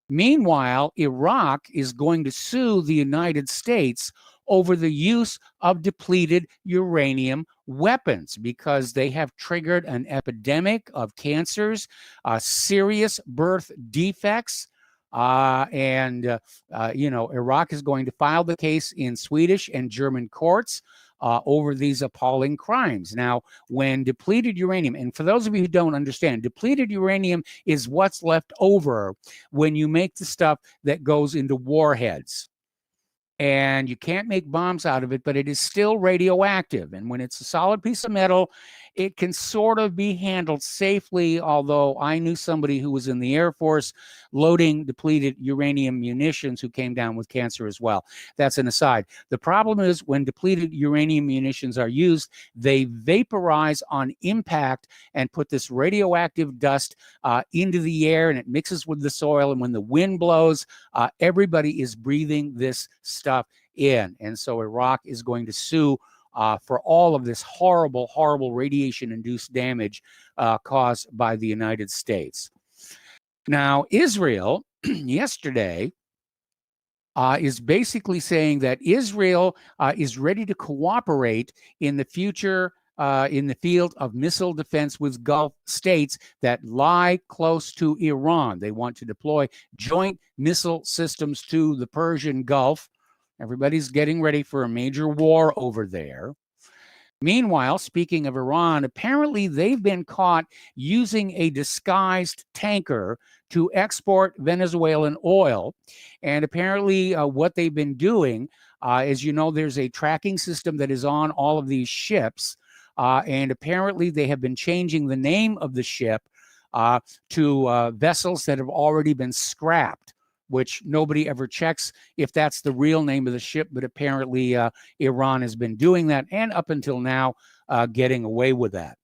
Meanwhile, Iraq is going to sue the United States over the use of depleted uranium weapons because they have triggered an epidemic of cancers, serious birth defects, Iraq is going to file the case in Swedish and German courts over these appalling crimes. Now, when depleted uranium, and for those of you who don't understand, depleted uranium is what's left over when you make the stuff that goes into warheads. And you can't make bombs out of it, but it is still radioactive. And when it's a solid piece of metal, it can sort of be handled safely, although I knew somebody who was in the Air Force loading depleted uranium munitions who came down with cancer as well. That's an aside. The problem is when depleted uranium munitions are used, they vaporize on impact and put this radioactive dust into the air, and it mixes with the soil. And when the wind blows, everybody is breathing this stuff in. And so Iraq is going to sue for all of this horrible, horrible radiation-induced damage caused by the United States. Now, Israel yesterday is basically saying that Israel is ready to cooperate in the future in the field of missile defense with Gulf states that lie close to Iran. They want to deploy joint missile systems to the Persian Gulf. Everybody's getting ready for a major war over there. Meanwhile, speaking of Iran, apparently they've been caught using a disguised tanker to export Venezuelan oil. And apparently what they've been doing, as you know, there's a tracking system that is on all of these ships. And apparently they have been changing the name of the ship to vessels that have already been scrapped, which nobody ever checks if that's the real name of the ship. But apparently Iran has been doing that, and up until now, getting away with that.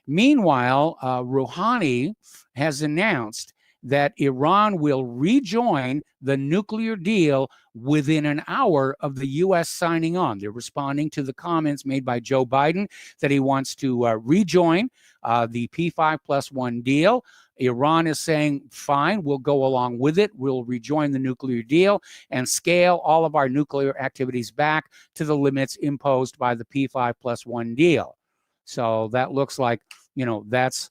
Meanwhile, Rouhani has announced that Iran will rejoin the nuclear deal within an hour of the U.S. signing on. They're responding to the comments made by Joe Biden that he wants to rejoin the P5+1 deal. Iran is saying, fine, we'll go along with it. We'll rejoin the nuclear deal and scale all of our nuclear activities back to the limits imposed by the P5+1 deal. So that looks like, that's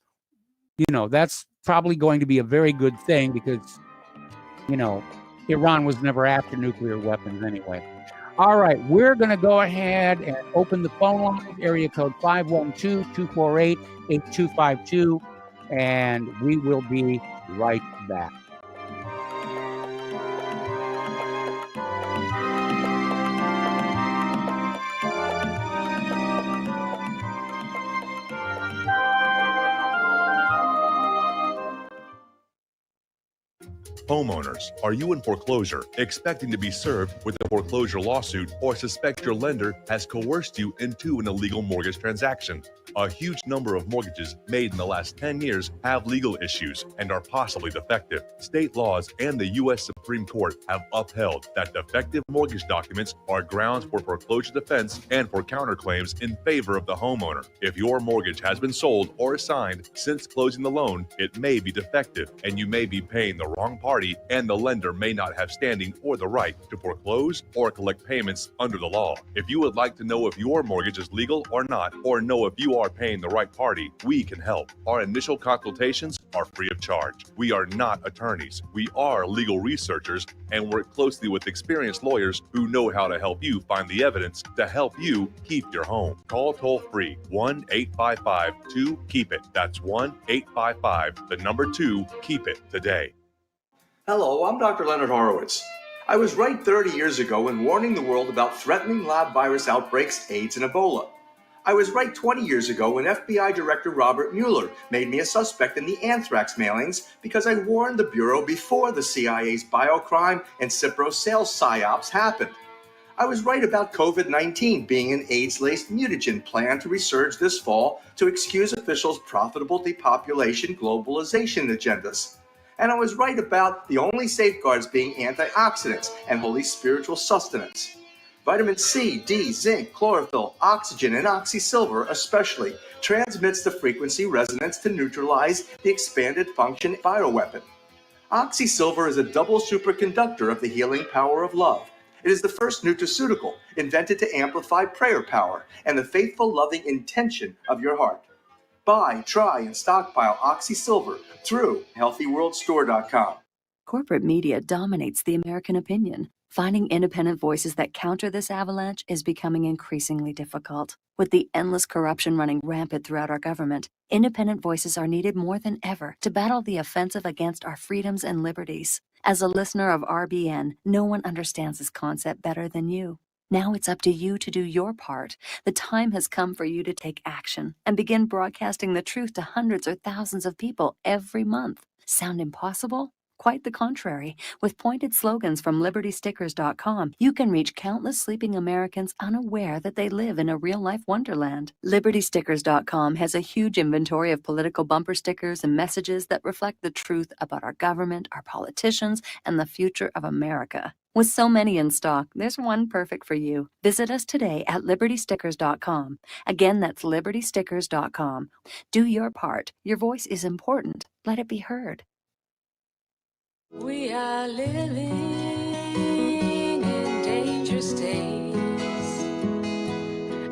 probably going to be a very good thing because, Iran was never after nuclear weapons anyway. All right, we're going to go ahead and open the phone line, area code 512-248-8252, and we will be right back. Homeowners, are you in foreclosure, expecting to be served with a foreclosure lawsuit, or suspect your lender has coerced you into an illegal mortgage transaction? A huge number of mortgages made in the last 10 years have legal issues and are possibly defective. State laws and the U.S. Supreme Court have upheld that defective mortgage documents are grounds for foreclosure defense and for counterclaims in favor of the homeowner. If your mortgage has been sold or assigned since closing the loan, it may be defective and you may be paying the wrong party, and the lender may not have standing or the right to foreclose or collect payments under the law. If you would like to know if your mortgage is legal or not, or know if you are paying the right party, we can help. Our initial consultations are free of charge. We are not attorneys. We are legal researchers and work closely with experienced lawyers who know how to help you find the evidence to help you keep your home. Call toll-free 1-855-2-KEEP-IT. That's 1-855-2-KEEP-IT today. Hello, I'm Dr. Leonard Horowitz. I was right 30 years ago in warning the world about threatening lab virus outbreaks, AIDS, and Ebola. I was right 20 years ago when FBI Director Robert Mueller made me a suspect in the anthrax mailings because I warned the Bureau before the CIA's biocrime and Cipro sales psyops happened. I was right about COVID-19 being an AIDS-laced mutagen planned to resurge this fall to excuse officials' profitable depopulation globalization agendas. And I was right about the only safeguards being antioxidants and holy spiritual sustenance. Vitamin C, D, zinc, chlorophyll, oxygen, and oxysilver especially transmits the frequency resonance to neutralize the expanded function bioweapon. Oxysilver is a double superconductor of the healing power of love. It is the first nutraceutical invented to amplify prayer power and the faithful loving intention of your heart. Buy, try, and stockpile Oxysilver through HealthyWorldStore.com. Corporate media dominates the American opinion. Finding independent voices that counter this avalanche is becoming increasingly difficult. With the endless corruption running rampant throughout our government, independent voices are needed more than ever to battle the offensive against our freedoms and liberties. As a listener of RBN, no one understands this concept better than you. Now it's up to you to do your part. The time has come for you to take action and begin broadcasting the truth to hundreds or thousands of people every month. Sound impossible? Quite the contrary. With pointed slogans from LibertyStickers.com, you can reach countless sleeping Americans unaware that they live in a real-life wonderland. LibertyStickers.com has a huge inventory of political bumper stickers and messages that reflect the truth about our government, our politicians, and the future of America. With so many in stock, there's one perfect for you. Visit us today at LibertyStickers.com. Again, that's LibertyStickers.com. Do your part. Your voice is important. Let it be heard. We are living in dangerous days,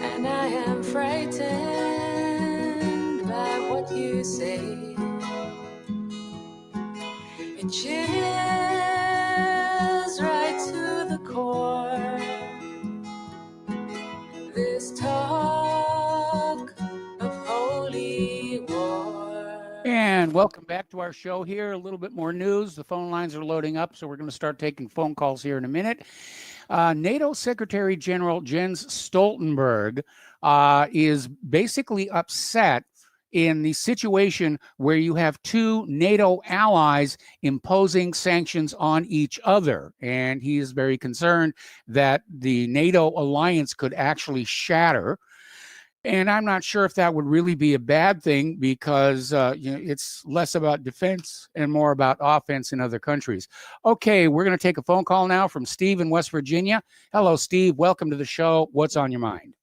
and I am frightened by what you say. It chills right to the core. This talk of holy war. And welcome back to our show here. A little bit more news. The phone lines are loading up, so we're going to start taking phone calls here in a minute. NATO Secretary General Jens Stoltenberg is basically upset in the situation where you have two NATO allies imposing sanctions on each other. And he is very concerned that the NATO alliance could actually shatter. And I'm not sure if that would really be a bad thing because it's less about defense and more about offense in other countries. Okay, we're going to take a phone call now from Steve in West Virginia. Hello, Steve. Welcome to the show. What's on your mind?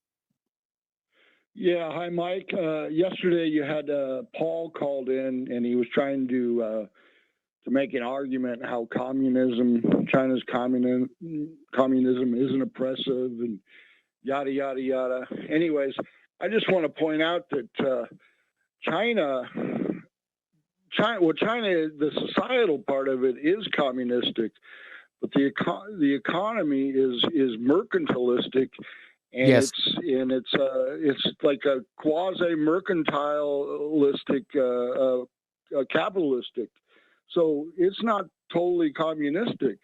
Yeah, hi, Mike. Yesterday you had Paul called in, and he was trying to make an argument how China's communism isn't oppressive and yada, yada, yada. Anyways, I just want to point out that China, the societal part of it is communistic, but the economy is mercantilistic. And yes. It's like a quasi-mercantilistic, capitalistic. So it's not totally communistic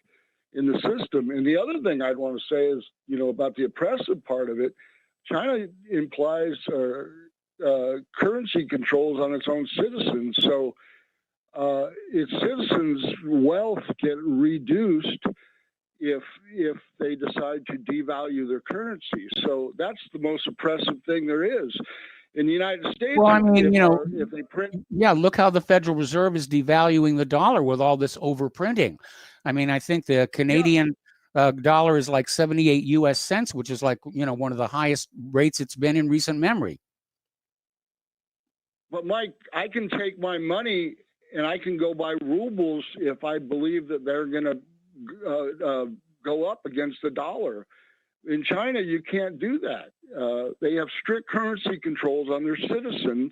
in the system. And the other thing I'd want to say is, about the oppressive part of it, China implies currency controls on its own citizens. So its citizens' wealth get reduced if they decide to devalue their currency. So that's the most oppressive thing there is. In the United States, well, I mean, if they print... Yeah, look how the Federal Reserve is devaluing the dollar with all this overprinting. I mean, I think the Canadian dollar is like 78 U.S. cents, which is like, one of the highest rates it's been in recent memory. But Mike, I can take my money and I can go buy rubles if I believe that they're going to go up against the dollar. In China, you can't do that. They have strict currency controls on their citizens,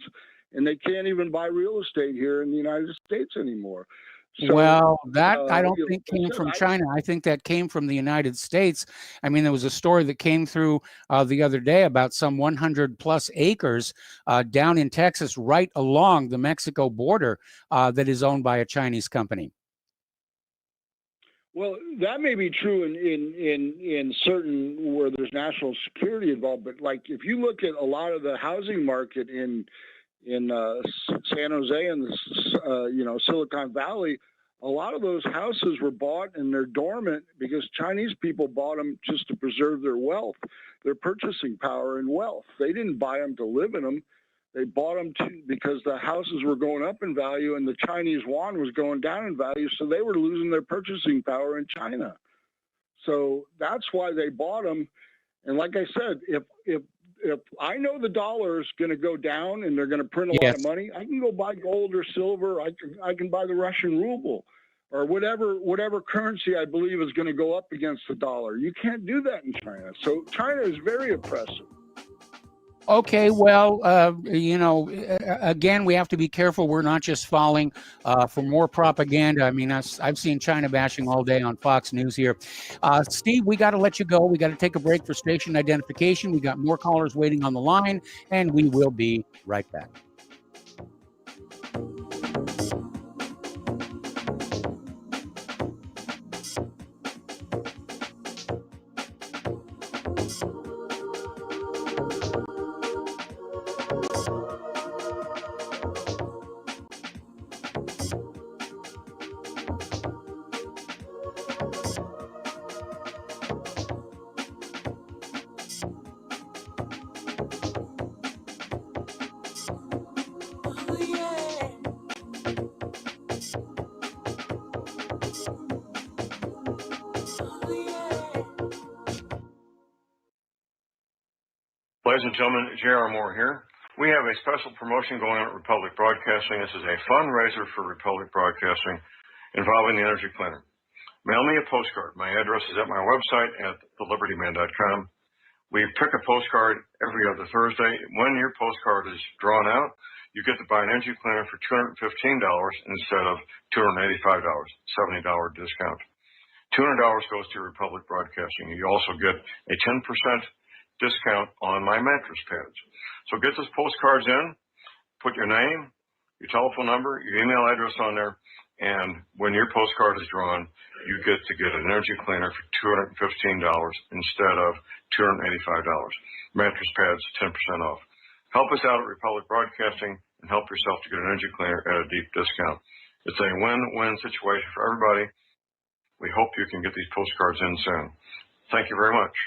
and they can't even buy real estate here in the United States anymore. So, well, that I don't think came from China. I think that came from the United States. I mean, there was a story that came through the other day about some 100 plus acres down in Texas, right along the Mexico border, that is owned by a Chinese company. Well, that may be true in certain where there's national security involved, but like if you look at a lot of the housing market in San Jose and Silicon Valley, a lot of those houses were bought and they're dormant because Chinese people bought them just to preserve their wealth, their purchasing power and wealth. They didn't buy them to live in them. They bought them because the houses were going up in value and the Chinese yuan was going down in value, so they were losing their purchasing power in China. So that's why they bought them. And like I said, if I know the dollar is going to go down and they're going to print a lot of money, I can go buy gold or silver. I can buy the Russian ruble or whatever currency I believe is going to go up against the dollar. You can't do that in China. So China is very oppressive. Okay, well, again, we have to be careful. We're not just falling for more propaganda. I mean, I've seen China bashing all day on Fox News here. Steve, we got to let you go. We got to take a break for station identification. We got more callers waiting on the line, and we will be right back. Ladies and gentlemen, J.R. Moore here. We have a special promotion going on at Republic Broadcasting. This is a fundraiser for Republic Broadcasting involving the Energy Planner. Mail me a postcard. My address is at my website at thelibertyman.com. We pick a postcard every other Thursday. When your postcard is drawn out, you get to buy an Energy Planner for $215 instead of $285, $70 discount. $200 goes to Republic Broadcasting. You also get a 10% discount on my mattress pads. So get those postcards in, put your name, your telephone number, your email address on there, and when your postcard is drawn, you get to get an Energy Cleaner for $215 instead of $285. Mattress pads, 10% off. Help us out at Republic Broadcasting and help yourself to get an Energy Cleaner at a deep discount. It's a win-win situation for everybody. We hope you can get these postcards in soon. Thank you very much.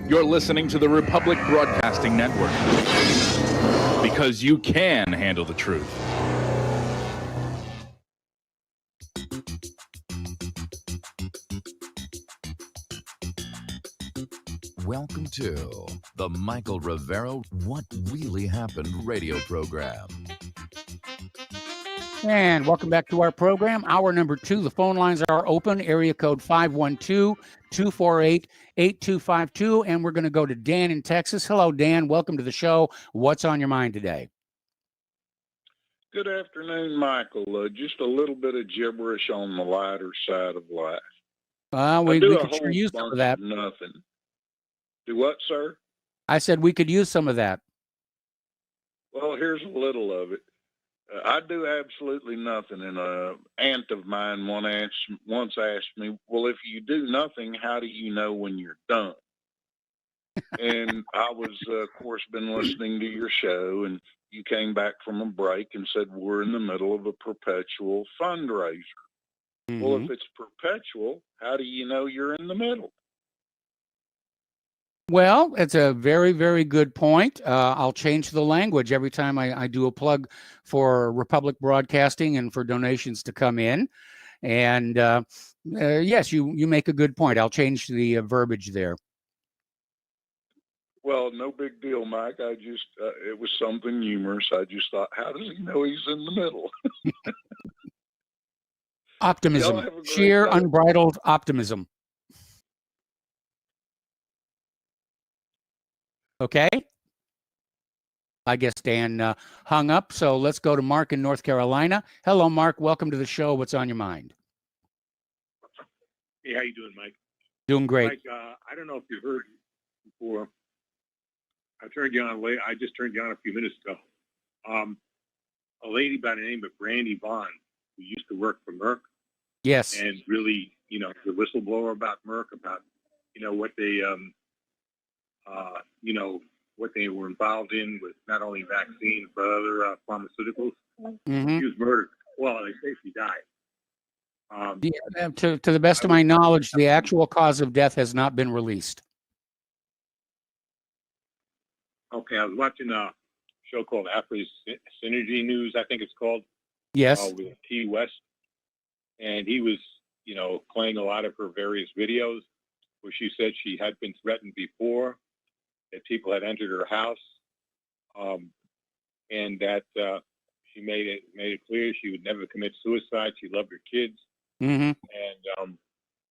You're listening to the Republic Broadcasting Network because you can handle the truth. Welcome to the Michael Rivero What Really Happened radio program. And welcome back to our program. Hour number 2. The phone lines are open. Area code 512-248-8252. And we're going to go to Dan in Texas. Hello, Dan. Welcome to the show. What's on your mind today? Good afternoon, Michael. Just a little bit of gibberish on the lighter side of life. We could sure use some of that. Nothing. Do what, sir? I said we could use some of that. Well, here's a little of it. I do absolutely nothing, and an aunt of mine once asked me, well, if you do nothing, how do you know when you're done? And I was, of course, been listening to your show, and you came back from a break and said we're in the middle of a perpetual fundraiser. Mm-hmm. Well, if it's perpetual, how do you know you're in the middle? Well, it's a very, very good point. I'll change the language every time I do a plug for Republic Broadcasting and for donations to come in. And yes, you make a good point. I'll change the verbiage there. Well, no big deal, Mike. I just, it was something humorous. I just thought, how does he know he's in the middle? Optimism, sheer unbridled optimism. Okay. I guess Dan hung up, so let's go to Mark in North Carolina. Hello, Mark. Welcome to the show. What's on your mind? Hey, how you doing, Mike? Doing great. Mike, I don't know if you heard before. I turned you on late. I just turned you on a few minutes ago. A lady by the name of Brandy Vaughn, who used to work for Merck. Yes. And really, the whistleblower about Merck, about, what they, what they were involved in with not only vaccines, but other pharmaceuticals. Mm-hmm. She was murdered. Well, they say she died. To the best of my knowledge, the actual cause of death has not been released. Okay, I was watching a show called After Synergy News, I think it's called. Yes. With T. West. And he was, playing a lot of her various videos where she said she had been threatened before, that people had entered her house, and that she made it clear she would never commit suicide. She loved her kids. Mm-hmm. And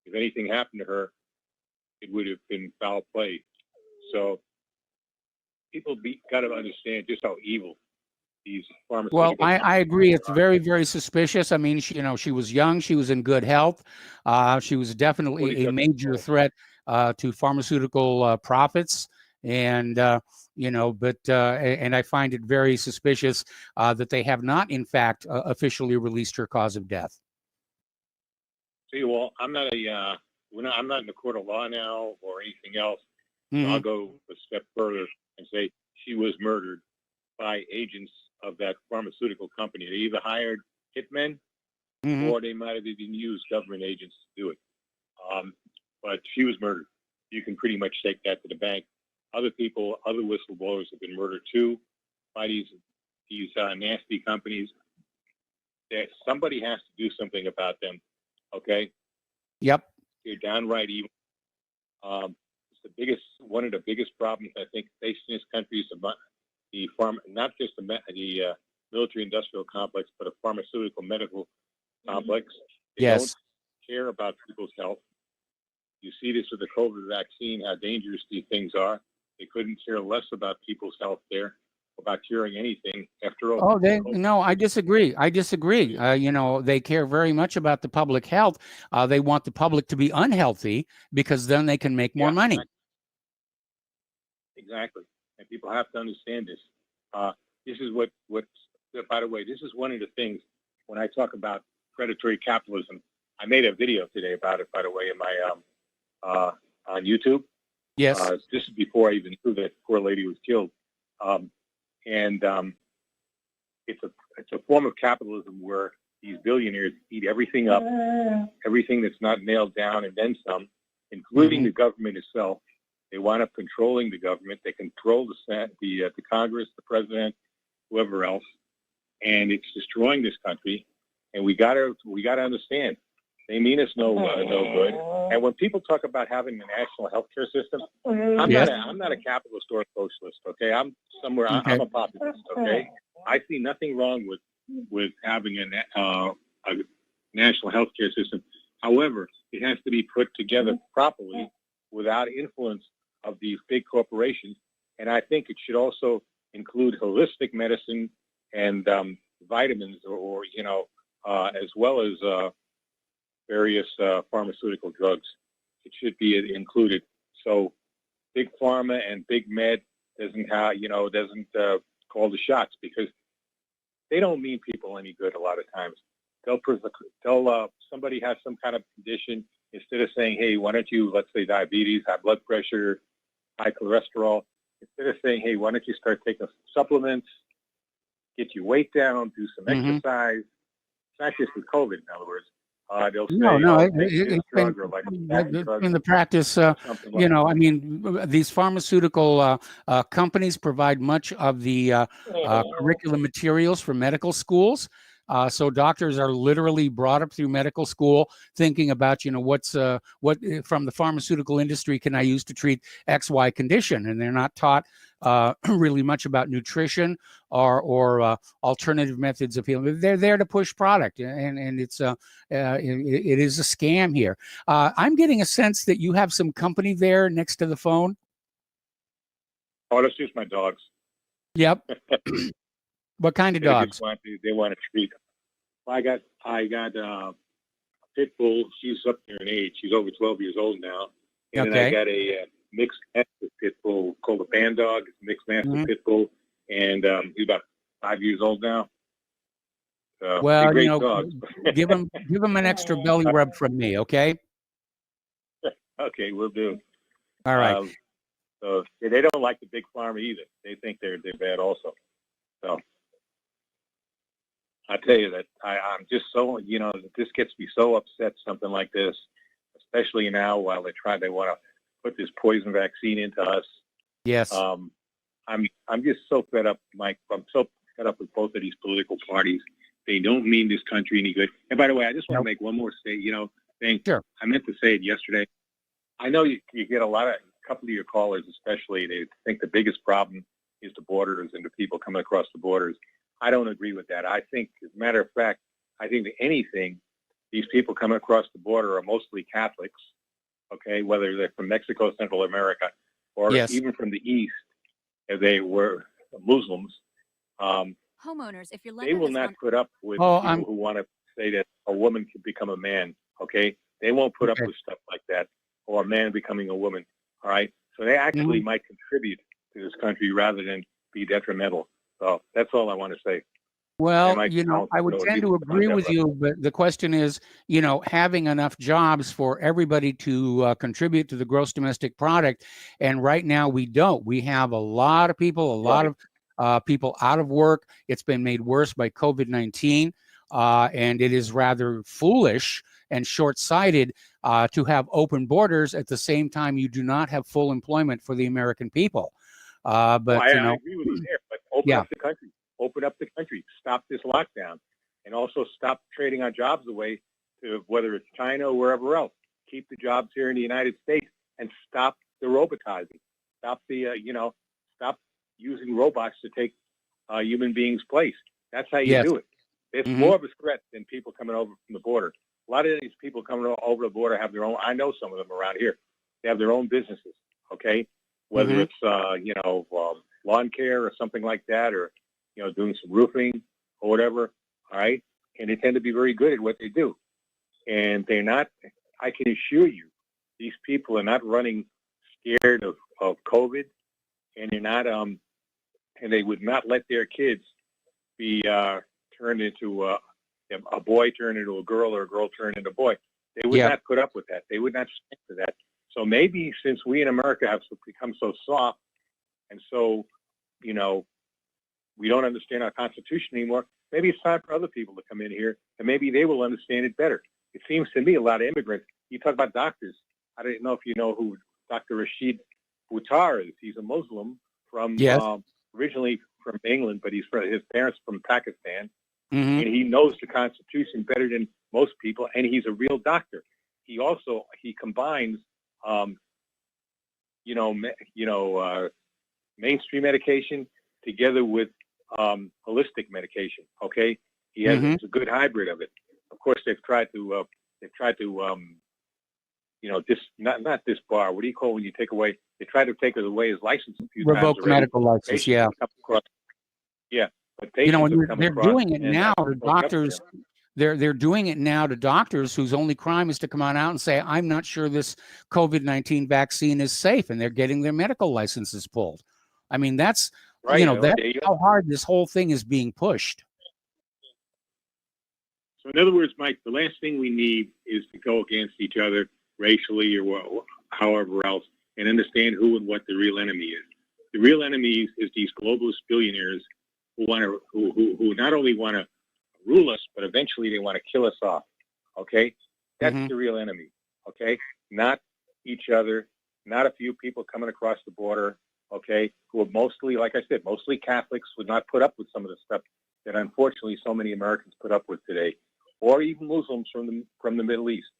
if anything happened to her, it would have been foul play. So people got to understand just how evil these pharmaceutical. Well, I agree. It's very, very suspicious. I mean, she was young. She was in good health. She was definitely a major threat to pharmaceutical profits. And, and I find it very suspicious that they have not, in fact, officially released her cause of death. See, well, I'm not a I'm not in the court of law now or anything else. So Mhm. I'll go a step further and say she was murdered by agents of that pharmaceutical company. They either hired hitmen Mhm. or they might have even used government agents to do it. But she was murdered. You can pretty much take that to the bank. Other people, other whistleblowers have been murdered too by these nasty companies. That somebody has to do something about them. Okay, Yep. you're downright evil. It's one of the biggest problems I think facing this country is the not just the military-industrial complex, but a pharmaceutical medical complex. They Yes. don't care about people's health. You see this with the COVID vaccine, how dangerous these things are. They couldn't care less about people's health there, about curing anything. After all, Oh, no, I disagree. I disagree. They care very much about the public health. They want the public to be unhealthy because then they can make more money. Exactly. And people have to understand this. This is by the way, this is one of the things when I talk about predatory capitalism. I made a video today about it, by the way, in my on YouTube. Yes. This is before I even knew that poor lady was killed. It's a form of capitalism where these billionaires eat everything up, everything that's not nailed down, and then some, including the government itself. They wind up controlling the government. They control the Senate, the Congress, the president, whoever else, and it's destroying this country. And we gotta understand, they mean us no good. And when people talk about having a national healthcare system, I'm not a capitalist or a socialist. Okay, I'm a populist. Okay, I see nothing wrong with having a national healthcare system. However, it has to be put together properly without influence of these big corporations. And I think it should also include holistic medicine and vitamins, or as well as various pharmaceutical drugs. It should be included. So big pharma and big med doesn't call the shots, because they don't mean people any good a lot of times. Somebody has some kind of condition, instead of saying, hey, why don't you, let's say diabetes, high blood pressure, high cholesterol, instead of saying, hey, why don't you start taking supplements, get your weight down, do some exercise. It's not just with COVID, in other words. They'll say, it's in the practice. These pharmaceutical companies provide much of the curriculum materials for medical schools. So doctors are literally brought up through medical school thinking about, what from the pharmaceutical industry can I use to treat XY condition, and they're not taught really much about nutrition or alternative methods of healing. They're there to push product, and it is a scam here. I'm getting a sense that you have some company there next to the phone. Oh, that's just my dogs. Yep. What kind of dogs? They want to treat. I got a pit bull. She's up there in age. She's over 12 years old now. And then I got a mixed mastiff pit bull called a band dog, mixed mastiff pit bull, and he's about 5 years old now. Well, great dogs. give him an extra belly rub from me, okay? Okay, we'll do. All right. So they don't like the big pharma either. They think they're bad also. So I tell you that I'm just so, this gets me so upset, something like this, especially now while they want to put this poison vaccine into us. Yes. I'm just so fed up, Mike. I'm so fed up with both of these political parties. They don't mean this country any good. And by the way, I just want to make one more thing. Sure. I meant to say it yesterday. I know you get a couple of your callers especially, they think the biggest problem is the borders and the people coming across the borders. I don't agree with that. I think, as a matter of fact, I think that anything, these people coming across the border are mostly Catholics, okay, whether they're from Mexico, Central America, or even from the East, if they were Muslims. Homeowners, if your they will not put up with people who want to say that a woman can become a man, okay? They won't put up with stuff like that, or a man becoming a woman, all right? So they actually might contribute to this country rather than be detrimental. So that's all I want to say. Well, my I would counsel tend knows to about agree that, with but you, but the question is, having enough jobs for everybody to contribute to the gross domestic product. And right now we don't. We have a lot of people, a lot of people out of work. It's been made worse by COVID-19. And it is rather foolish and short-sighted to have open borders at the same time you do not have full employment for the American people. But, I agree with you there, but open yeah. up the country. Open up the country. Stop this lockdown. And also stop trading our jobs away to whether it's China or wherever else. Keep the jobs here in the United States and stop the robotizing. Stop the, stop using robots to take human beings' place. That's how you Yes. do it. It's more of a threat than people coming over from the border. A lot of these people coming over the border have their own, I know some of them around here, they have their own businesses, okay? Whether it's, lawn care or something like that, or, doing some roofing or whatever, all right? And they tend to be very good at what they do. And they're not, I can assure you, these people are not running scared of COVID, and they're not, and they would not let their kids be turned into a boy turned into a girl or a girl turned into a boy. They would not put up with that. They would not stand for that. So maybe since we in America have become so soft and so, we don't understand our Constitution anymore, maybe it's time for other people to come in here and maybe they will understand it better. It seems to me a lot of immigrants, you talk about doctors. I don't know if you know who Dr. Rashid Buttar is. He's a Muslim from originally from England, but his parents from Pakistan. Mm-hmm. And he knows the Constitution better than most people, and he's a real doctor. He combines, mainstream medication together with holistic medication. Okay, he has it's a good hybrid of it. Of course, they've tried to not disbar. What do you call when you take away? They tried to take away his license a few times already. Revoke medical license. Patients Yeah. have come across, but patients have come they're across doing it and now have to spoken up to doctors. them. They're doing it now to doctors whose only crime is to come on out and say, I'm not sure this COVID-19 vaccine is safe, and they're getting their medical licenses pulled. I mean, that's Right. that's how hard this whole thing is being pushed. So in other words, Mike, the last thing we need is to go against each other racially or however else and understand who and what the real enemy is. The real enemy is these globalist billionaires who not only want to rule us, but eventually they want to kill us off. Okay? That's the real enemy. Okay? Not each other, not a few people coming across the border, okay, who are mostly, like I said, mostly Catholics, would not put up with some of the stuff that unfortunately so many Americans put up with today, or even Muslims from the Middle East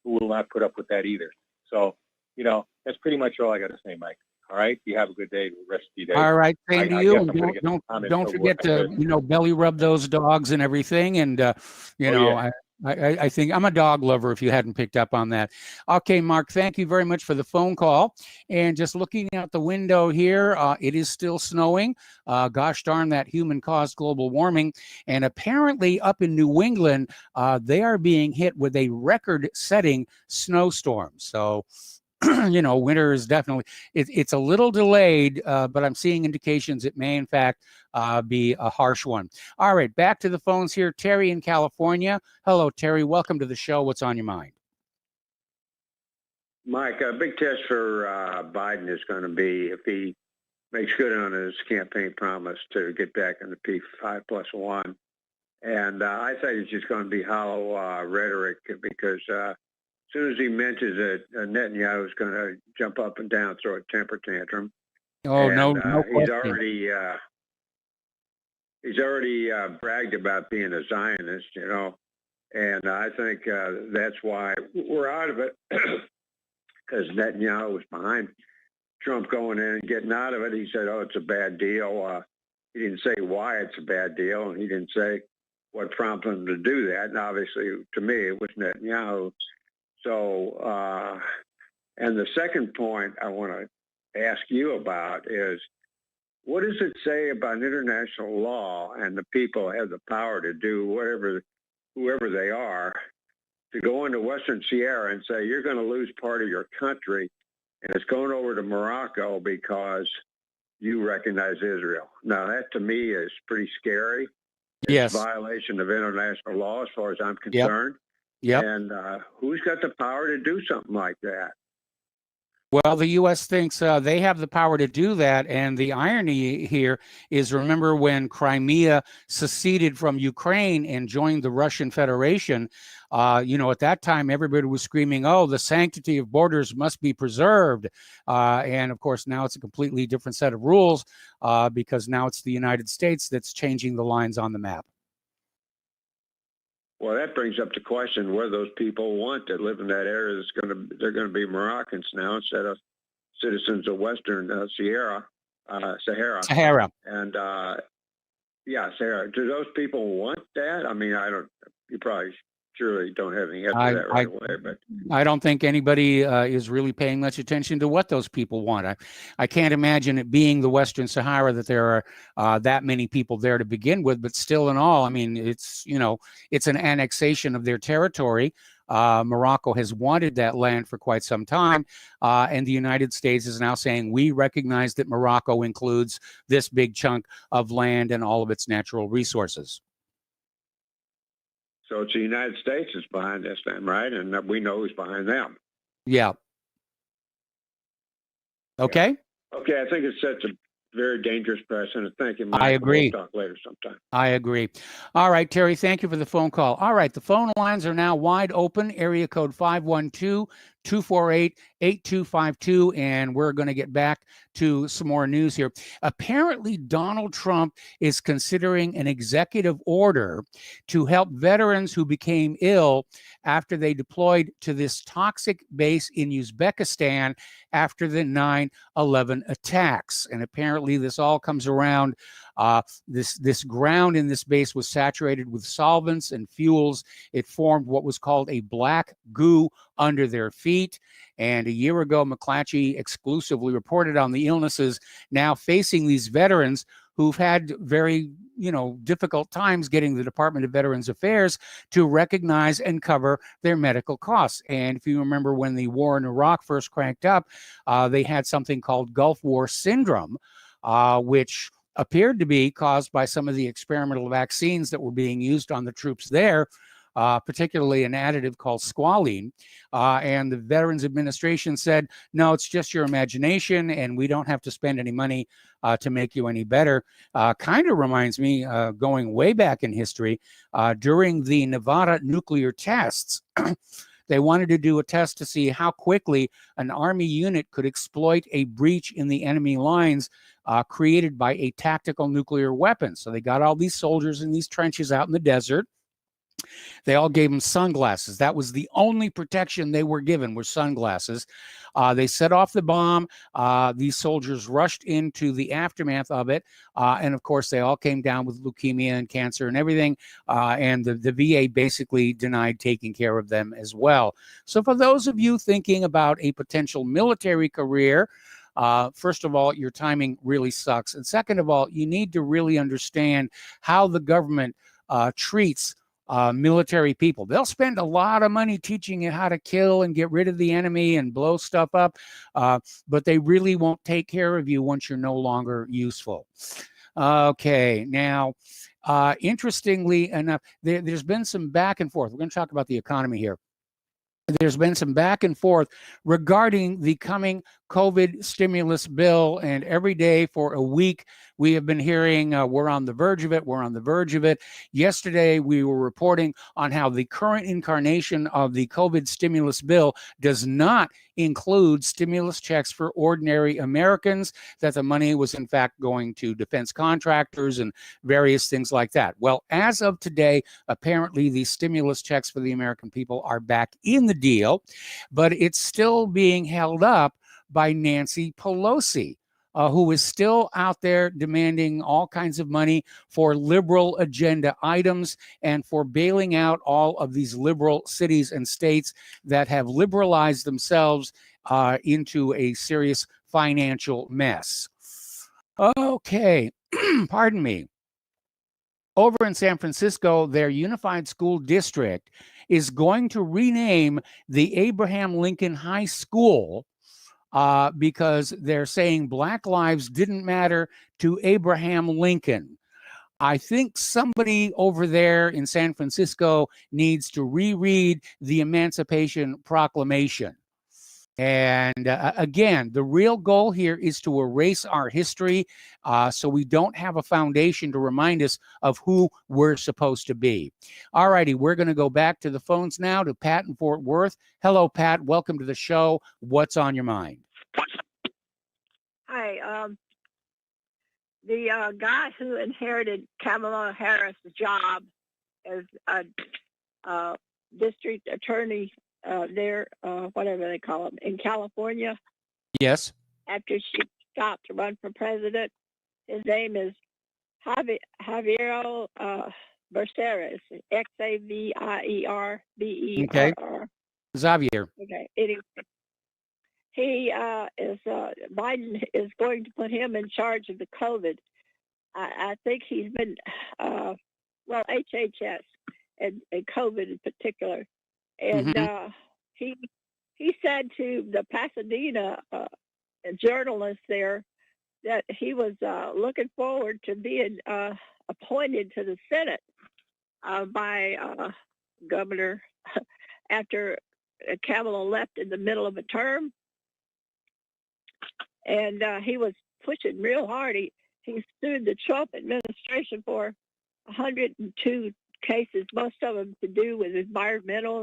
who will not put up with that either. So, that's pretty much all I got to say, Mike. All right, you have a good day, the rest of your day. All right, same to you. And Don't forget to belly rub those dogs and everything. And I think I'm a dog lover, if you hadn't picked up on that. Okay, Mark, thank you very much for the phone call. And just looking out the window here, it is still snowing. Gosh darn that human-caused global warming. And apparently up in New England, they are being hit with a record-setting snowstorm. So, winter is definitely, it's a little delayed, but I'm seeing indications it may, in fact, be a harsh one. All right, back to the phones here. Terry in California. Hello, Terry. Welcome to the show. What's on your mind? Mike, a big test for Biden is going to be if he makes good on his campaign promise to get back in the P5+1. And I think it's just going to be hollow rhetoric because as soon as he mentions it, Netanyahu is going to jump up and down, throw a temper tantrum. Oh, and, no he's question. already bragged about being a Zionist, and I think that's why we're out of it because Netanyahu was behind Trump going in and getting out of it. He said, "Oh, it's a bad deal." He didn't say why it's a bad deal, and he didn't say what prompted him to do that. And obviously, to me, it was Netanyahu. So, and the second point I want to ask you about is, what does it say about international law and the people have the power to do whoever they are, to go into Western Sierra and say, you're going to lose part of your country and it's going over to Morocco because you recognize Israel? Now, that to me is pretty scary. It's Yes. a violation of international law as far as I'm Yep. concerned. Yep. And who's got the power to do something like that? Well, the U.S. thinks they have the power to do that. And the irony here is, remember when Crimea seceded from Ukraine and joined the Russian Federation, at that time, everybody was screaming, oh, the sanctity of borders must be preserved. And of course, now it's a completely different set of rules because now it's the United States that's changing the lines on the map. Well, that brings up the question where those people want that live in that area. They're going to be Moroccans now instead of citizens of Western Sahara. Sahara. And Sahara. Do those people want that? I mean, I don't. You probably surely don't have any answer to that right away. But I don't think anybody is really paying much attention to what those people want. I can't imagine it being the Western Sahara that there are that many people there to begin with. But still, in all, I mean, it's an annexation of their territory. Morocco has wanted that land for quite some time, and the United States is now saying we recognize that Morocco includes this big chunk of land and all of its natural resources. So it's the United States that's behind this then, right? And we know who's behind them. Yeah. Okay. Yeah. Okay, I think it sets a very dangerous precedent. Thank you, Mike. I agree. We'll talk later sometime. I agree. All right, Terry, thank you for the phone call. All right, the phone lines are now wide open. Area code 512-248-8252, and we're going to get back to some more news here. Apparently, Donald Trump is considering an executive order to help veterans who became ill after they deployed to this toxic base in Uzbekistan after the 9/11 attacks. And apparently this all comes around. This ground in this base was saturated with solvents and fuels. It formed what was called a black goo under their feet. And a year ago, McClatchy exclusively reported on the illnesses now facing these veterans who've had very, difficult times getting the Department of Veterans Affairs to recognize and cover their medical costs. And if you remember when the war in Iraq first cranked up, they had something called Gulf War syndrome, which appeared to be caused by some of the experimental vaccines that were being used on the troops there, particularly an additive called squalene. And the Veterans Administration said, no, it's just your imagination, and we don't have to spend any money to make you any better. Kind of reminds me, going way back in history, during the Nevada nuclear tests, they wanted to do a test to see how quickly an Army unit could exploit a breach in the enemy lines created by a tactical nuclear weapon. So they got all these soldiers in these trenches out in the desert. They all gave them sunglasses. That was the only protection they were given, were sunglasses. They set off the bomb. These soldiers rushed into the aftermath of it. And of course, they all came down with leukemia and cancer and everything. And the VA basically denied taking care of them as well. So for those of you thinking about a potential military career, first of all, your timing really sucks. And second of all, you need to really understand how the government treats military people. They'll spend a lot of money teaching you how to kill and get rid of the enemy and blow stuff up, but they really won't take care of you once you're no longer useful. Okay, now, interestingly enough, there's been some back and forth. We're going to talk about the economy here. There's been some back and forth regarding the coming COVID stimulus bill, and every day for a week we have been hearing we're on the verge of it, we're on the verge of it. Yesterday we were reporting on how the current incarnation of the COVID stimulus bill does not include stimulus checks for ordinary Americans, that the money was in fact going to defense contractors and various things like that. Well, as of today, apparently the stimulus checks for the American people are back in the deal, but it's still being held up by Nancy Pelosi, who is still out there demanding all kinds of money for liberal agenda items and for bailing out all of these liberal cities and states that have liberalized themselves into a serious financial mess. Okay, pardon me. Over in San Francisco, their unified school district is going to rename the Abraham Lincoln High School because they're saying Black lives didn't matter to Abraham Lincoln. I think somebody over there in San Francisco needs to reread the Emancipation Proclamation. And again, the real goal here is to erase our history so we don't have a foundation to remind us of who we're supposed to be. All righty, we're going to go back to the phones now to Pat in Fort Worth. Hello, Pat. Welcome to the show. What's on your mind? Hi. The guy who inherited Kamala Harris' job as a district attorney there, whatever they call him, in California. Yes. After she stopped to run for president, his name is Javier Berceres, Xavierberber. Okay. Xavier. Okay. Anyway, he Biden is going to put him in charge of the COVID. I think he's been, HHS and COVID in particular. And he said to the Pasadena journalist there that he was looking forward to being appointed to the Senate by Governor after Kamala left in the middle of a term. And he was pushing real hard. He sued the Trump administration for 102 cases, most of them to do with environmental,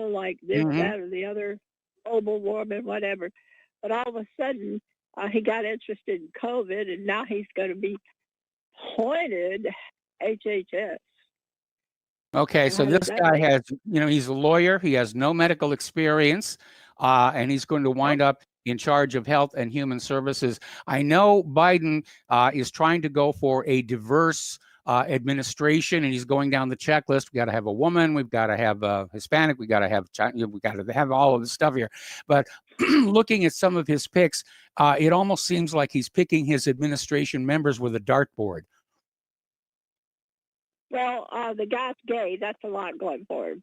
like this, that, or the other, global warming, whatever. But all of a sudden, he got interested in COVID, and now he's going to be appointed HHS. Okay, so this guy has, he's a lawyer. He has no medical experience, and he's going to wind up in charge of health and human services. I know Biden is trying to go for a diverse administration, and he's going down the checklist. We got to have a woman, we've got to have a Hispanic, we got to have China, we got to have all of this stuff here. But looking at some of his picks, it almost seems like he's picking his administration members with a dartboard. Well, the guy's gay. That's a lot going for him.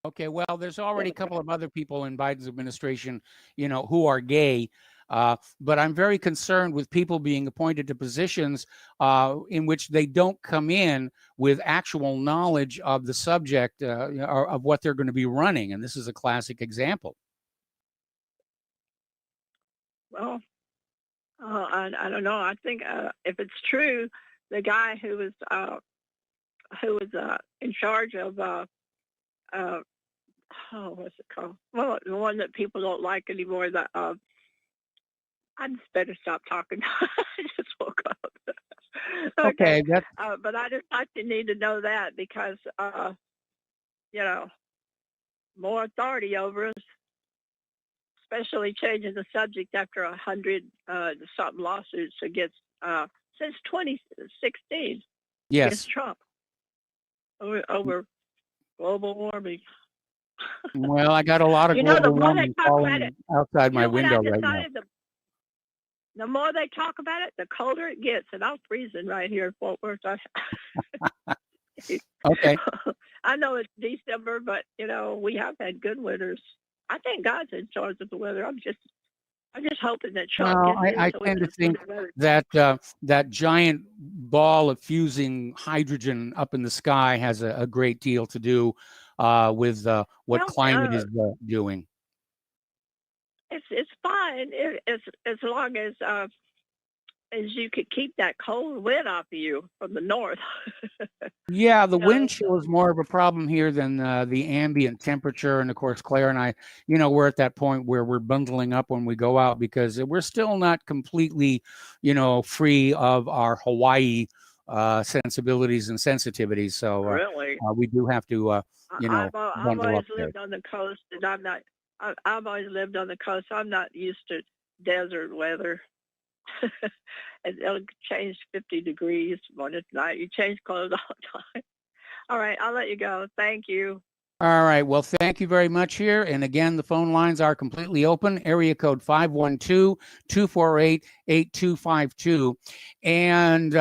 Okay, well, there's already a couple of other people in Biden's administration, who are gay. But I'm very concerned with people being appointed to positions in which they don't come in with actual knowledge of the subject or of what they're going to be running. And this is a classic example. Well, I don't know. I think if it's true, the guy who was in charge of what's it called? Well, the one that people don't like anymore. That I just better stop talking. I just woke up. Okay. But I just thought you need to know that because more authority over us, especially changing the subject after 100 something lawsuits against since 2016. Yes. Against Trump over global warming. Well, I got a lot of global warming falling outside my window right now. The more they talk about it, the colder it gets, and I'm freezing right here in Fort Worth. Okay. I know it's December, but we have had good winters. I think God's in charge of the weather. I'm just hoping that Trump gets I tend to think that that giant ball of fusing hydrogen up in the sky has a great deal to do with what climate is doing. It's fine as long as you could keep that cold wind off of you from the north. Yeah, the wind chill is more of a problem here than the ambient temperature. And of course, Claire and I, we're at that point where we're bundling up when we go out because we're still not completely, free of our Hawaii sensibilities and sensitivities. So really, we do have to, I've bundle always up there. lived on the coast, and I've always lived on the coast. I'm not used to desert weather. It'll change 50 degrees morning to night. You change clothes all the time. All right, I'll let you go. Thank you. All right. Well, thank you very much here. And again, the phone lines are completely open. Area code 512-248-8252. And,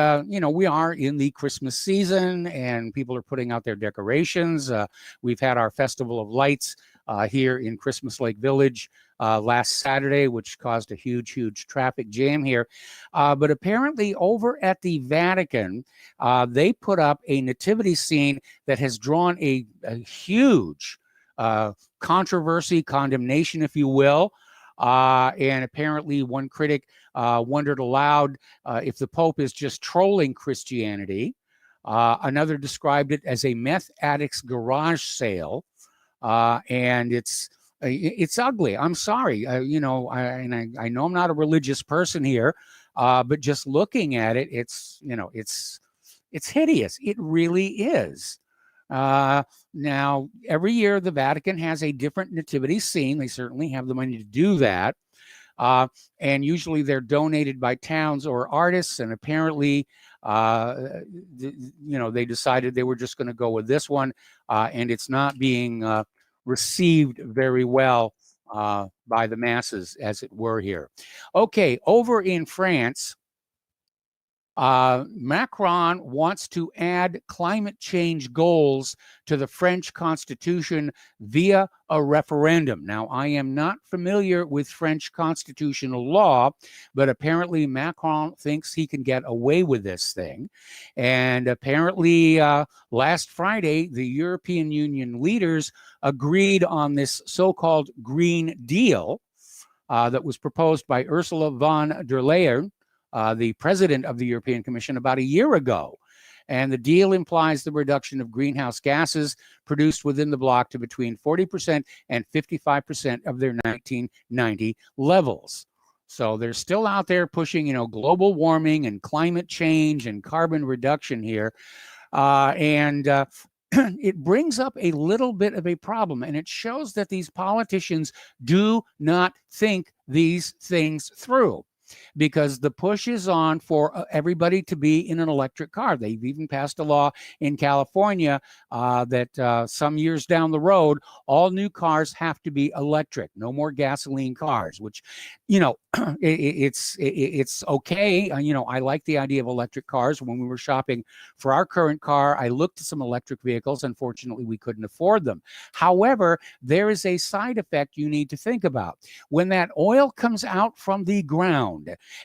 we are in the Christmas season and people are putting out their decorations. We've had our Festival of Lights here in Christmas Lake Village last Saturday, which caused a huge traffic jam here. But apparently over at the Vatican, they put up a nativity scene that has drawn a huge controversy, condemnation, if you will. And apparently one critic wondered aloud if the Pope is just trolling Christianity. Another described it as a meth addict's garage sale. And it's ugly. I'm sorry. I know I'm not a religious person here, but just looking at it, it's hideous. It really is. Now, every year the Vatican has a different nativity scene. They certainly have the money to do that. And usually they're donated by towns or artists. And apparently, they decided they were just going to go with this one. And it's not being received very well by the masses, as it were here. Okay, over in France, Macron wants to add climate change goals to the French Constitution via a referendum. Now, I am not familiar with French constitutional law, but apparently Macron thinks he can get away with this thing. And apparently last Friday, the European Union leaders agreed on this so-called Green Deal that was proposed by Ursula von der Leyen, the president of the European Commission, about a year ago. And the deal implies the reduction of greenhouse gases produced within the bloc to between 40% and 55% of their 1990 levels. So they're still out there pushing, global warming and climate change and carbon reduction here. It brings up a little bit of a problem, and it shows that these politicians do not think these things through. Because the push is on for everybody to be in an electric car. They've even passed a law in California that some years down the road, all new cars have to be electric, no more gasoline cars, which, it's okay. I like the idea of electric cars. When we were shopping for our current car, I looked at some electric vehicles. Unfortunately, we couldn't afford them. However, there is a side effect you need to think about. When that oil comes out from the ground,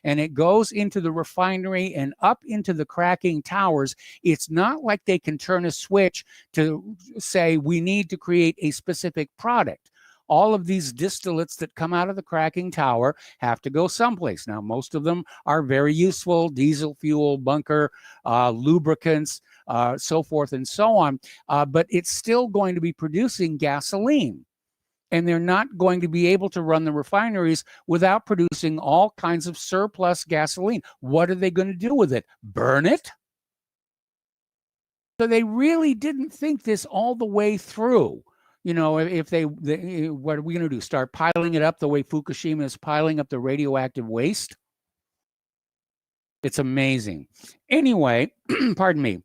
and it goes into the refinery and up into the cracking towers, it's not like they can turn a switch to say we need to create a specific product. All of these distillates that come out of the cracking tower have to go someplace. Now, most of them are very useful: diesel fuel, bunker, lubricants, so forth and so on. But it's still going to be producing gasoline. And they're not going to be able to run the refineries without producing all kinds of surplus gasoline. What are they going to do with it? Burn it? So they really didn't think this all the way through. If they what are we going to do? Start piling it up the way Fukushima is piling up the radioactive waste? It's amazing. Anyway, pardon me.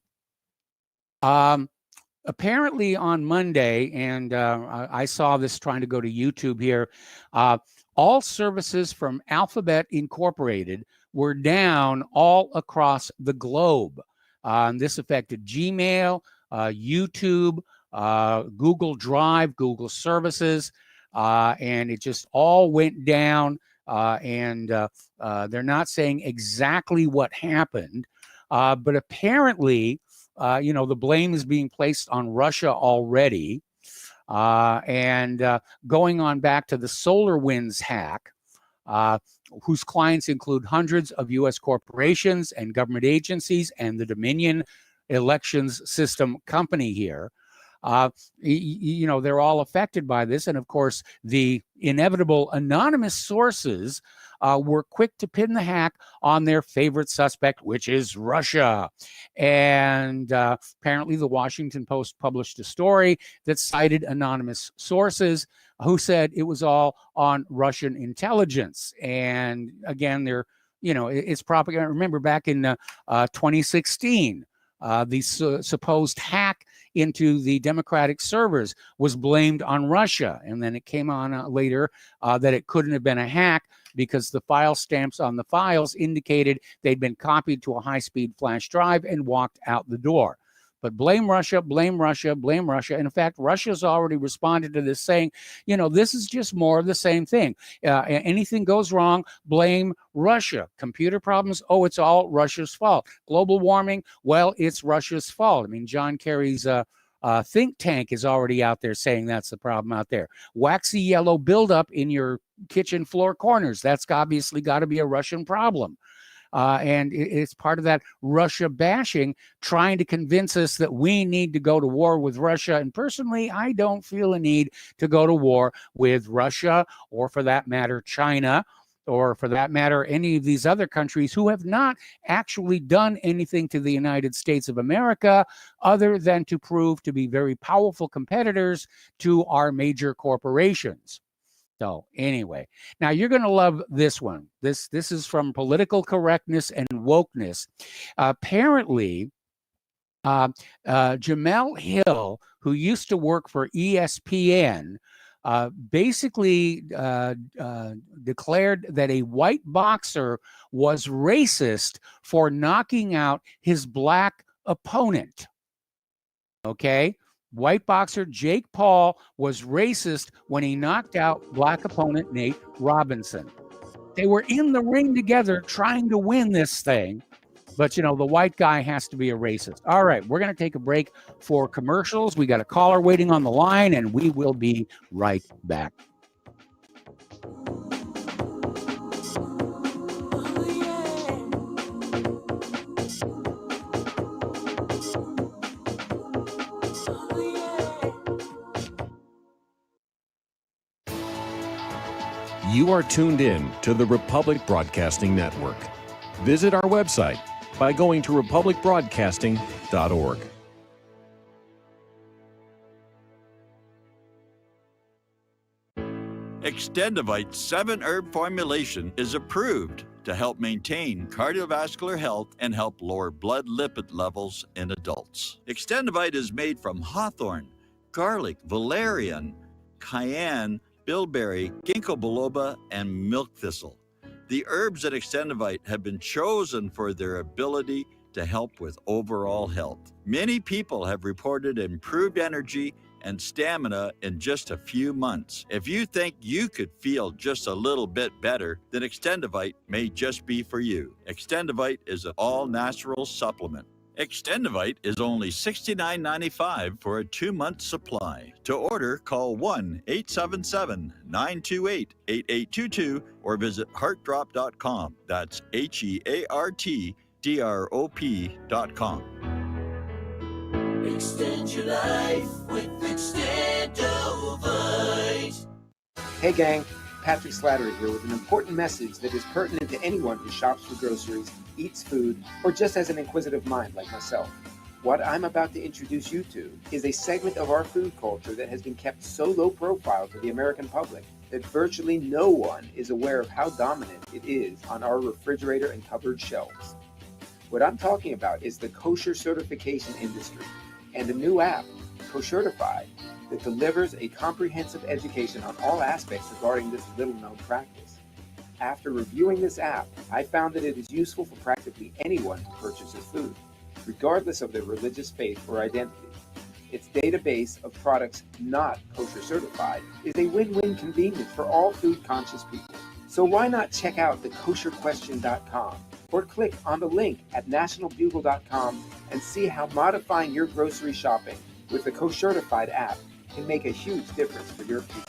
Apparently on Monday, and I saw this trying to go to YouTube here, all services from Alphabet Incorporated were down all across the globe. This affected Gmail, YouTube, Google Drive, Google Services, and it just all went down. And they're not saying exactly what happened, but apparently, the blame is being placed on Russia already. And going on back to the SolarWinds hack, whose clients include hundreds of U.S. corporations and government agencies and the Dominion Elections System company here. They're all affected by this. And of course, the inevitable anonymous sources were quick to pin the hack on their favorite suspect, which is Russia. And apparently the Washington Post published a story that cited anonymous sources who said it was all on Russian intelligence. And again, it's propaganda. Remember back in 2016, the supposed hack into the Democratic servers was blamed on Russia. And then it came on later that it couldn't have been a hack because the file stamps on the files indicated they'd been copied to a high-speed flash drive and walked out the door. But blame Russia, blame Russia, blame Russia. And in fact, Russia's already responded to this saying, this is just more of the same thing. Anything goes wrong, blame Russia. Computer problems, it's all Russia's fault. Global warming, well, it's Russia's fault. I mean, John Kerry's think tank is already out there saying that's the problem out there. Waxy yellow buildup in your kitchen floor corners, that's obviously got to be a Russian problem. And it's part of that Russia bashing, trying to convince us that we need to go to war with Russia. And personally, I don't feel a need to go to war with Russia, or for that matter, China, or for that matter, any of these other countries who have not actually done anything to the United States of America other than to prove to be very powerful competitors to our major corporations. So anyway, now you're going to love this one. This is from Political Correctness and Wokeness. Apparently, Jamel Hill, who used to work for ESPN, basically declared that a white boxer was racist for knocking out his black opponent. Okay? White boxer Jake Paul was racist when he knocked out black opponent Nate Robinson. They were in the ring together trying to win this thing, but the white guy has to be a racist. All right, we're going to take a break for commercials. We got a caller waiting on the line, and we will be right back. You are tuned in to the Republic Broadcasting Network. Visit our website by going to republicbroadcasting.org. Extendivite's 7-herb formulation is approved to help maintain cardiovascular health and help lower blood lipid levels in adults. Extendivite is made from hawthorn, garlic, valerian, cayenne, bilberry, ginkgo biloba, and milk thistle. The herbs at Extendivite have been chosen for their ability to help with overall health. Many people have reported improved energy and stamina in just a few months. If you think you could feel just a little bit better, then Extendivite may just be for you. Extendivite is an all-natural supplement. Extendivite is only $69.95 for a 2-month supply. To order, call 1-877-928-8822 or visit heartdrop.com. That's HEARTDROP.com. Extend your life with Extendivite. Hey gang, Patrick Slattery here with an important message that is pertinent to anyone who shops for groceries, eats food, or just has an inquisitive mind like myself. What I'm about to introduce you to is a segment of our food culture that has been kept so low profile to the American public that virtually no one is aware of how dominant it is on our refrigerator and cupboard shelves. What I'm talking about is the kosher certification industry and a new app, Koshertified, that delivers a comprehensive education on all aspects regarding this little-known practice. After reviewing this app, I found that it is useful for practically anyone who purchases food, regardless of their religious faith or identity. Its database of products not kosher certified is a win-win convenience for all food-conscious people. So why not check out the kosherquestion.com or click on the link at nationalbugle.com and see how modifying your grocery shopping with the Koshertified app can make a huge difference for your future.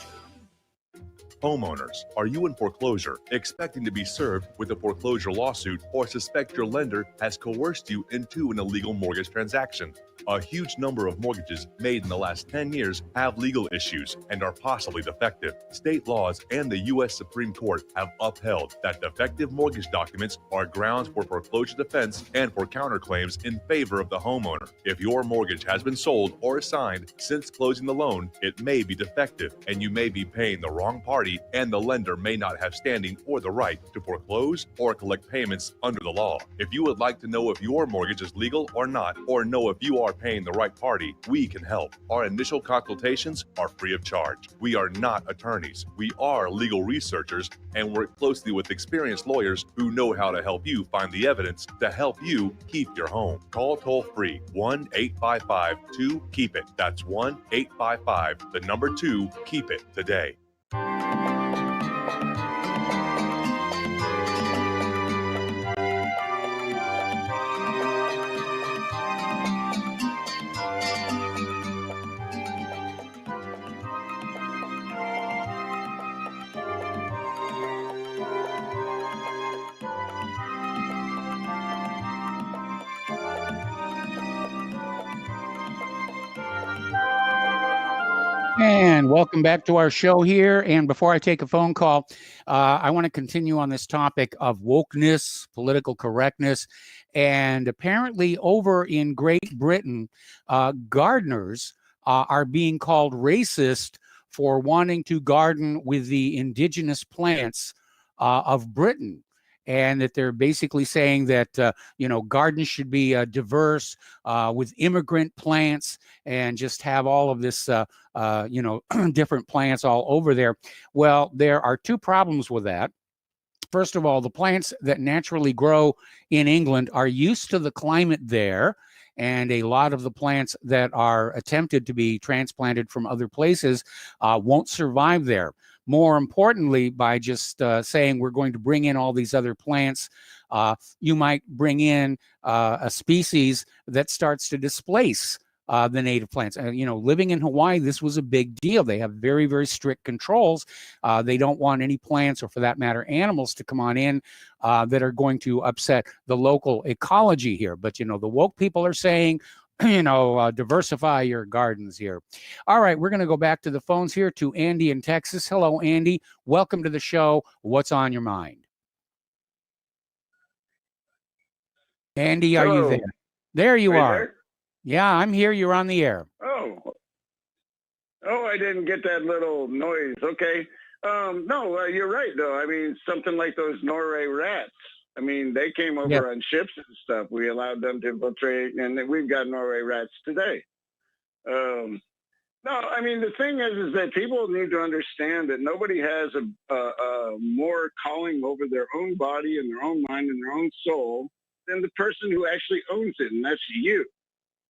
Homeowners, are you in foreclosure, expecting to be served with a foreclosure lawsuit, or suspect your lender has coerced you into an illegal mortgage transaction? A huge number of mortgages made in the last 10 years have legal issues and are possibly defective. State laws and the U.S. Supreme Court have upheld that defective mortgage documents are grounds for foreclosure defense and for counterclaims in favor of the homeowner. If your mortgage has been sold or assigned since closing the loan, it may be defective and you may be paying the wrong party party, and the lender may not have standing or the right to foreclose or collect payments under the law. If you would like to know if your mortgage is legal or not, or know if you are paying the right party, we can help. Our initial consultations are free of charge. We are not attorneys. We are legal researchers and work closely with experienced lawyers who know how to help you find the evidence to help you keep your home. Call toll-free 1-855-2-KEEP-IT. That's 1-855-2-KEEP-IT today. And welcome back to our show here. And before I take a phone call, I want to continue on this topic of wokeness, political correctness. And apparently over in Great Britain, gardeners are being called racist for wanting to garden with the indigenous plants of Britain. And that they're basically saying that, gardens should be diverse with immigrant plants and just have all of this, different plants all over there. Well, there are two problems with that. First of all, the plants that naturally grow in England are used to the climate there. And a lot of the plants that are attempted to be transplanted from other places won't survive there. More importantly, by just saying we're going to bring in all these other plants, you might bring in a species that starts to displace the native plants. Living in Hawaii, this was a big deal. They have very, very strict controls. They don't want any plants, or for that matter, animals, to come on in that are going to upset the local ecology here. But, the woke people are saying, diversify your gardens here. All right, we're going to go back to the phones here to Andy in Texas. Hello, Andy. Welcome to the show. What's on your mind? Andy, are you there? There you are. There? Yeah, I'm here. You're on the air. Oh, I didn't get that little noise. Okay. No, you're right, though. I mean, something like those Norway rats. I mean, they came over on ships and stuff. We allowed them to infiltrate, and we've got Norway rats today. No, I mean, the thing is that people need to understand that nobody has a more calling over their own body and their own mind and their own soul than the person who actually owns it, and that's you.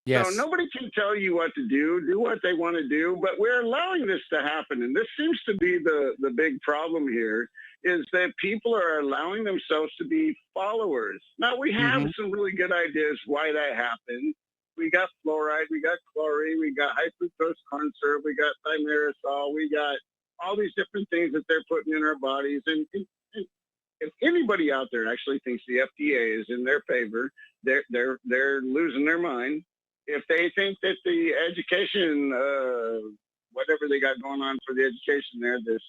Yes. So nobody can tell you what to do what they want to do, but we're allowing this to happen. And this seems to be the big problem here, is that people are allowing themselves to be followers. Now, we have some really good ideas why that happened. We got fluoride, we got chlorine, we got high fructose corn syrup, we got thimerosal, we got all these different things that they're putting in our bodies. And if anybody out there actually thinks the FDA is in their favor, they're losing their mind. If they think that the education, whatever they got going on for the education there, this,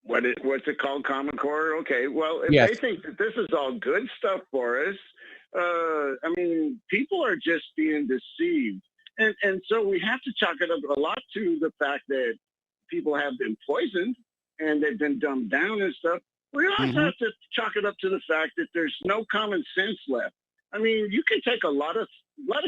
what's it called, Common Core? Okay, well, if they think that this is all good stuff for us, I mean, people are just being deceived. And so we have to chalk it up a lot to the fact that people have been poisoned and they've been dumbed down and stuff. We also have to chalk it up to the fact that there's no common sense left. I mean, you can take a lot of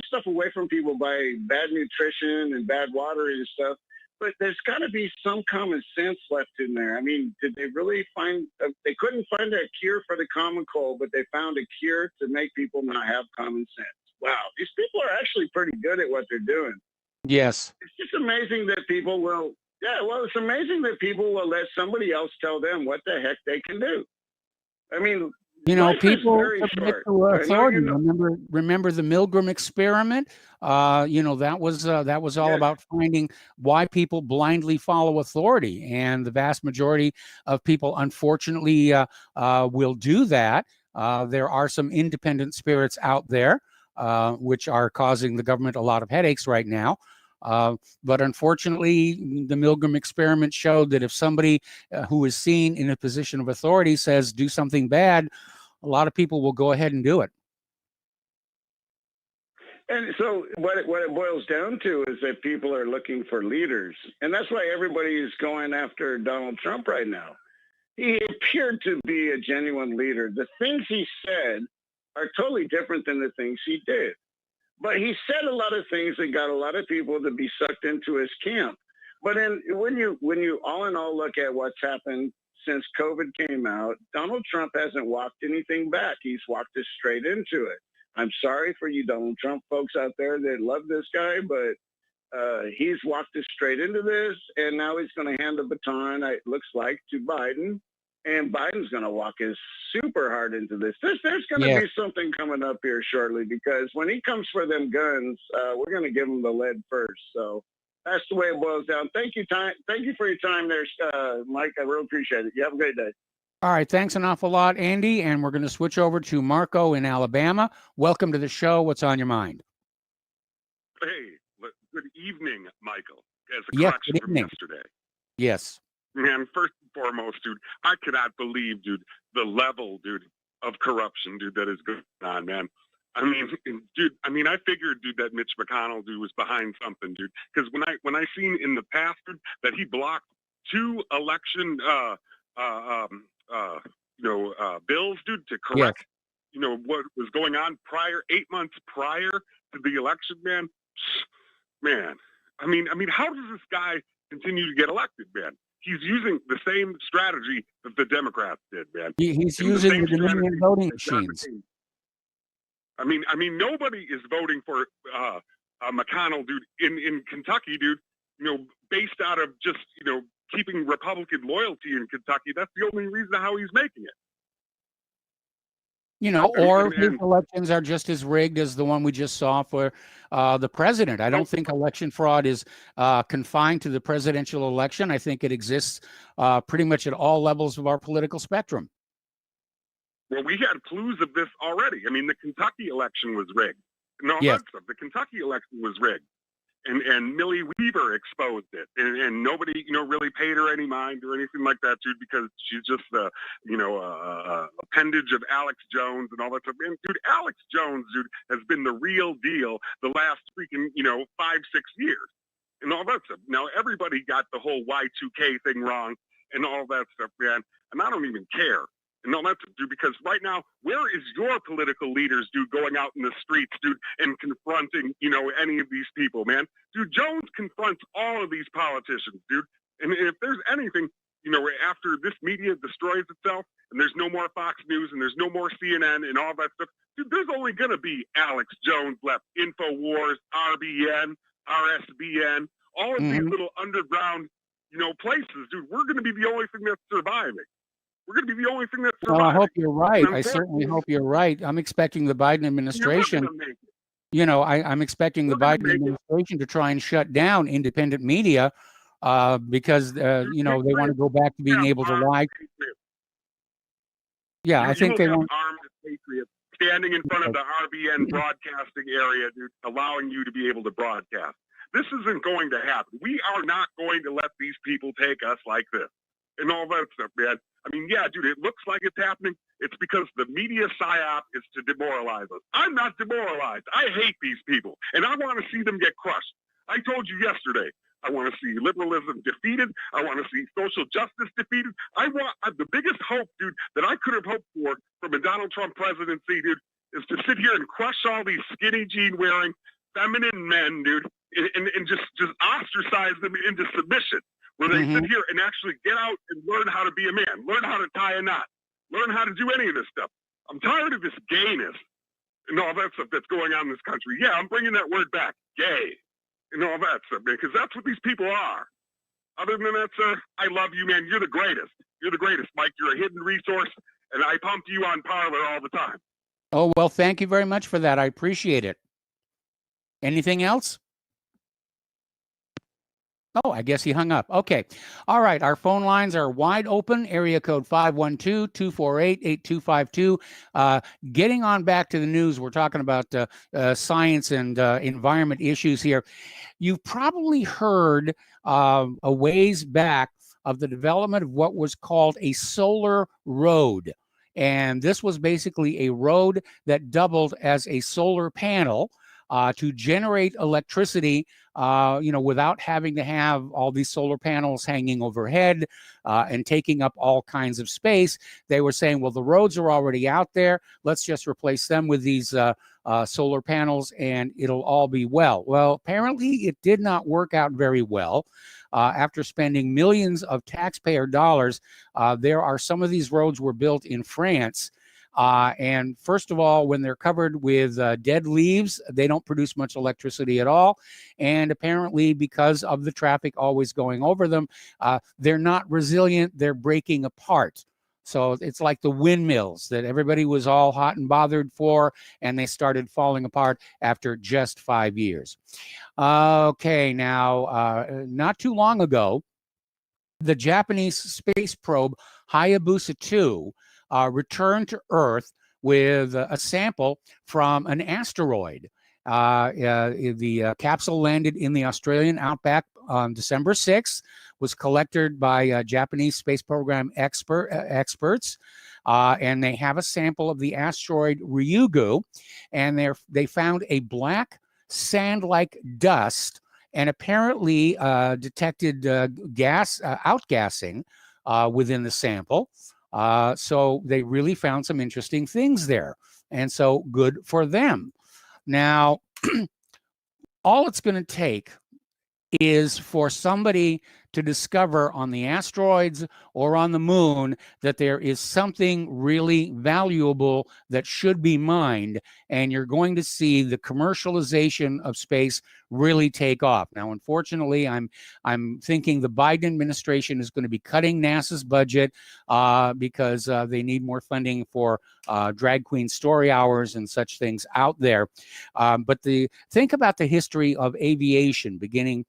stuff away from people by bad nutrition and bad water and stuff, but there's got to be some common sense left in there. I mean, did they really find? They couldn't find a cure for the common cold, but they found a cure to make people not have common sense. Wow, these people are actually pretty good at what they're doing. Yes. It's just amazing that people will. Yeah, well, it's amazing that people will let somebody else tell them what the heck they can do. I mean. People submit to authority. Remember the Milgram experiment? That was all about finding why people blindly follow authority, and the vast majority of people, unfortunately, will do that. There are some independent spirits out there, which are causing the government a lot of headaches right now. But unfortunately, the Milgram experiment showed that if somebody who is seen in a position of authority says do something bad, a lot of people will go ahead and do it. And so what it boils down to is that people are looking for leaders. And that's why everybody is going after Donald Trump right now. He appeared to be a genuine leader. The things he said are totally different than the things he did. But he said a lot of things that got a lot of people to be sucked into his camp. But when you all in all look at what's happened since COVID came out, Donald Trump hasn't walked anything back. He's walked us straight into it. I'm sorry for you Donald Trump folks out there that love this guy, but he's walked us straight into this, and now he's going to hand the baton, it looks like, to Biden, and Biden's going to walk us super hard into this. There's going to be something coming up here shortly, because when he comes for them guns, we're going to give him the lead first. So that's the way it boils down. Thank you for your time there, Mike. I really appreciate it. You have a great day. All right, thanks an awful lot, Andy. And we're going to switch over to Marco in Alabama. Welcome to the show. What's on your mind? Hey, good evening, Michael. As a Yes, correction good from evening. yesterday. Yes. Man, first and foremost, dude, I cannot believe, dude, the level, dude, of corruption, dude, that is going on, man. I mean, dude, I figured, dude, that Mitch McConnell, dude, was behind something, dude. Because when I seen in the past, dude, that he blocked 2 election, bills, dude, to correct, what was going on 8 months prior to the election, man. I mean, how does this guy continue to get elected, man? He's using the same strategy that the Democrats did, man. He's using the Dominion voting machines. I mean, nobody is voting for McConnell, dude, in Kentucky, dude. Based out of just keeping Republican loyalty in Kentucky. That's the only reason how he's making it. Or his elections are just as rigged as the one we just saw for the president. I don't think election fraud is confined to the presidential election. I think it exists pretty much at all levels of our political spectrum. Well, we had clues of this already. I mean, the Kentucky election was rigged. No, Yes. the Kentucky election was rigged. And Millie Weaver exposed it, and nobody, really paid her any mind or anything like that, dude, because she's just a appendage of Alex Jones and all that stuff. And dude, Alex Jones, dude, has been the real deal the last freaking, 5-6 years, and all that stuff. Now everybody got the whole Y2K thing wrong and all that stuff, man. And I don't even care. And all that, dude, because right now, where is your political leaders, dude, going out in the streets, dude, and confronting, any of these people, man? Dude, Jones confronts all of these politicians, dude. And if there's anything, after this media destroys itself, and there's no more Fox News, and there's no more CNN, and all that stuff, dude, there's only going to be Alex Jones left, InfoWars, RBN, RSBN, all of these little underground, places, dude. We're going to be the only thing that's surviving. We're going to be the only thing that's surviving. Well, I hope you're right. I certainly hope you're right. I'm expecting the Biden administration, I'm expecting the Biden administration to try and shut down independent media because, they want to go back to being able to lie. Yeah, I think they want armed patriots standing in front of the RBN broadcasting area, dude, allowing you to be able to broadcast. This isn't going to happen. We are not going to let these people take us like this and all that stuff, man. I mean, yeah, dude, it looks like it's happening. It's because the media psyop is to demoralize us. I'm not demoralized. I hate these people, and I want to see them get crushed. I told you yesterday, I want to see liberalism defeated. I want to see social justice defeated. The biggest hope, dude, that I could have hoped for from a Donald Trump presidency, dude, is to sit here and crush all these skinny jean wearing feminine men, dude, and just ostracize them into submission. Where they sit here and actually get out and learn how to be a man, learn how to tie a knot, learn how to do any of this stuff. I'm tired of this gayness and all that stuff that's going on in this country. Yeah, I'm bringing that word back, gay, and all that stuff, man, because that's what these people are. Other than that, sir, I love you, man. You're the greatest. You're the greatest, Mike. You're a hidden resource, and I pump you on Parler all the time. Oh, well, thank you very much for that. I appreciate it. Anything else? Oh, I guess he hung up. Okay. All right. Our phone lines are wide open. Area code 512-248-8252. Getting on back to the news, we're talking about science and environment issues here. You've probably heard a ways back of the development of what was called a solar road. And this was basically a road that doubled as a solar panel. to generate electricity, without having to have all these solar panels hanging overhead and taking up all kinds of space. They were saying, well, the roads are already out there. Let's just replace them with these solar panels and it'll all be well. Well, apparently it did not work out very well. After spending millions of taxpayer dollars, there are some of these roads were built in France. And first of all, when they're covered with dead leaves, they don't produce much electricity at all. And apparently, because of the traffic always going over them, they're not resilient. They're breaking apart. So it's like the windmills that everybody was all hot and bothered for, and they started falling apart after just 5 years. Okay, now, not too long ago, the Japanese space probe Hayabusa 2 returned to Earth with a sample from an asteroid. The capsule landed in the Australian outback on December 6th, was collected by Japanese space program experts, and they have a sample of the asteroid Ryugu, and they found a black sand-like dust and apparently detected outgassing within the sample. So they really found some interesting things there. And so good for them. Now, all it's going to take is for somebody to discover on the asteroids or on the moon that there is something really valuable that should be mined, and you're going to see the commercialization of space really take off. Now, unfortunately, I'm thinking the Biden administration is going to be cutting NASA's budget because they need more funding for drag queen story hours and such things out there. But think about the history of aviation, beginning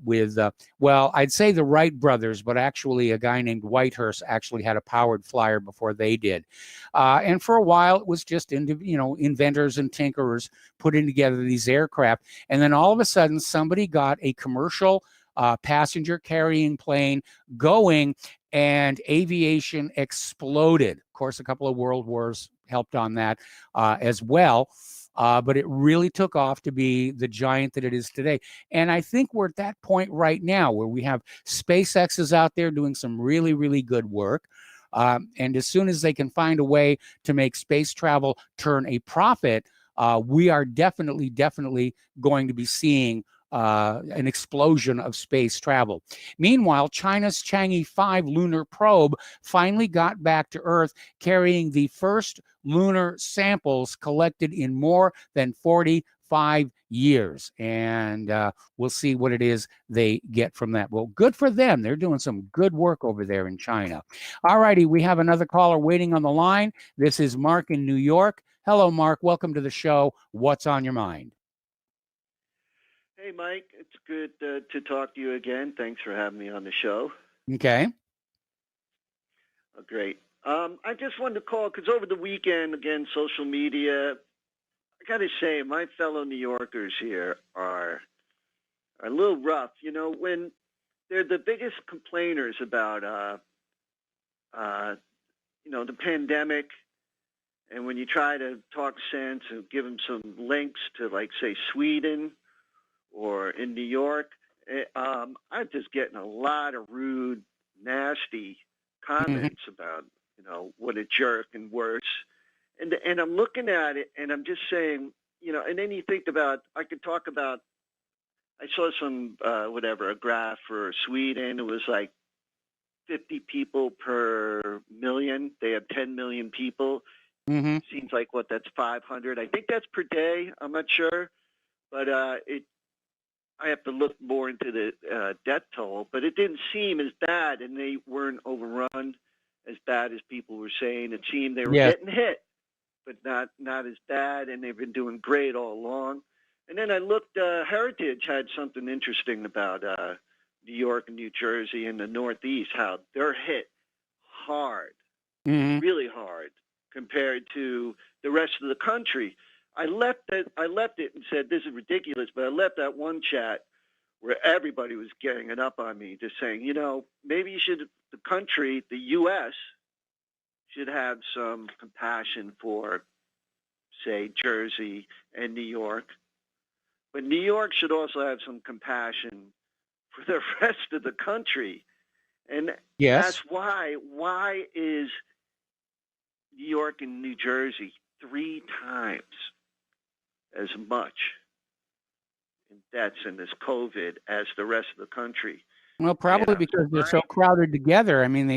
with, well, I'd say the Wright brothers, but actually a guy named Whitehurst actually had a powered flyer before they did. And for a while, it was just inventors and tinkerers putting together these aircraft. And then all of a sudden, somebody got a commercial passenger carrying plane going, and aviation exploded. Of course, a couple of world wars helped on that as well. But it really took off to be the giant that it is today. And I think we're at that point right now where we have SpaceX is out there doing some really, really good work. And as soon as they can find a way to make space travel turn a profit, we are definitely going to be seeing an explosion of space travel. Meanwhile, China's Chang'e 5 lunar probe finally got back to Earth, carrying the first lunar samples collected in more than 45 years. And we'll see what it is they get from that. Well, good for them. They're doing some good work over there in China. All righty, we have another caller waiting on the line. This is Mark in New York. Hello, Mark. Welcome to the show. What's on your mind? Hey, Mike. It's good to talk to you again. Thanks for having me on the show. Okay. Oh, great. I just wanted to call because over the weekend, again, social media, I got to say, my fellow New Yorkers here are a little rough. You know, when they're the biggest complainers about, the pandemic, and when you try to talk sense and give them some links to, like, say, Sweden or in New York, I'm just getting a lot of rude, nasty comments about, what a jerk and worse. And I'm looking at it and I'm just saying, and then you think about, I saw some, a graph for Sweden. It was like 50 people per million. They have 10 million people. Mm-hmm. Seems like that's 500. I think that's per day. I'm not sure, but I have to look more into the death toll. But it didn't seem as bad, and they weren't overrun as bad as people were saying. It seemed they were getting hit, but not as bad, and they've been doing great all along. And then I looked. Heritage had something interesting about New York and New Jersey and the Northeast, how they're hit hard, really hard, compared to the rest of the country. I left it and said, this is ridiculous, but I left that one chat where everybody was getting it up on me, just saying, maybe the country, the U.S., should have some compassion for, say, Jersey and New York But New York should also have some compassion for the rest of the country. And Yes. that's why is New York and New Jersey 3 times as much in deaths in this COVID as the rest of the country? Well, probably Yeah. because they're so crowded together. I mean,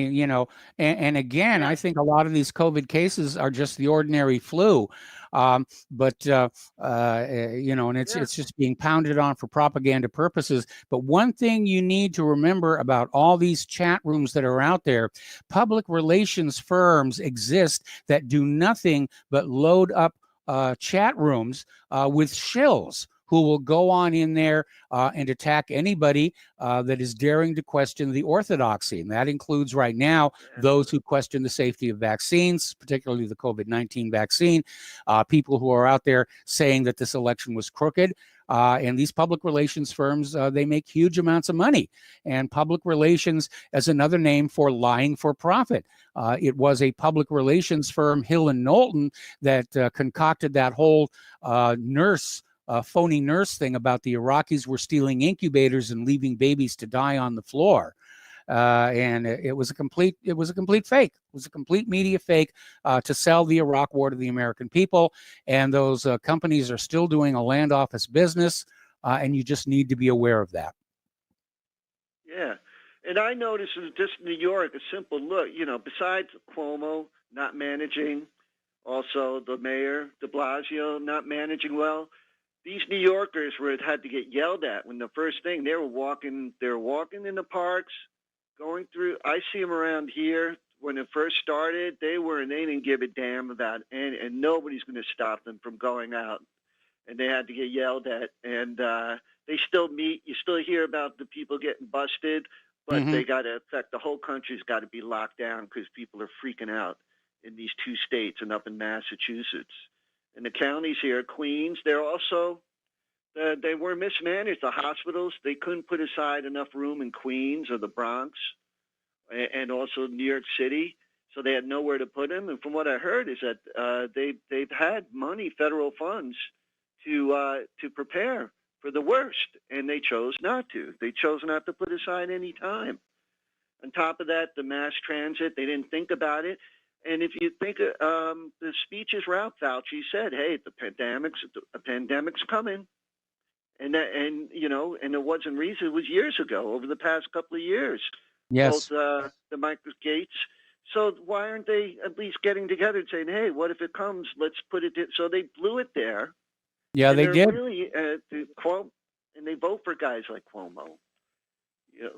and again, I think a lot of these COVID cases are just the ordinary flu. And it's just being pounded on for propaganda purposes. But one thing you need to remember about all these chat rooms that are out there, public relations firms exist that do nothing but load up chat rooms with shills who will go on in there and attack anybody that is daring to question the orthodoxy. And that includes right now those who question the safety of vaccines, particularly the COVID-19 vaccine, people who are out there saying that this election was crooked. And these public relations firms, they make huge amounts of money. And public relations is another name for lying for profit. It was a public relations firm, Hill and Knowlton, that concocted that whole phony nurse thing about the Iraqis were stealing incubators and leaving babies to die on the floor. And it was a complete fake. It was a complete media fake to sell the Iraq war to the American people. And those companies are still doing a land office business. And you just need to be aware of that. Yeah. And I noticed in just New York, a simple look, besides Cuomo not managing, also the mayor, de Blasio, not managing well, these New Yorkers had to get yelled at when the first thing they were walking in the parks, going through. I see them around here when it first started. They didn't give a damn about it, and nobody's going to stop them from going out. And they had to get yelled at, and they still meet. You still hear about the people getting busted, but they got to affect the whole country's got to be locked down because people are freaking out in these 2 states and up in Massachusetts. And the counties here, Queens, they're also, they were mismanaged. The hospitals, they couldn't put aside enough room in Queens or the Bronx and also New York City, so they had nowhere to put them. And from what I heard is that they've had money, federal funds, to prepare for the worst, and they chose not to. They chose not to put aside any time. On top of that, the mass transit, they didn't think about it. And if you think the speeches Ralph Fauci said, "Hey, the pandemic's coming," and it wasn't recent; it was years ago, over the past couple of years. Yes. Both the Mike Gates. So why aren't they at least getting together and saying, "Hey, what if it comes? Let's put it." So they blew it there. Yeah, they did. Really, and they vote for guys like Cuomo.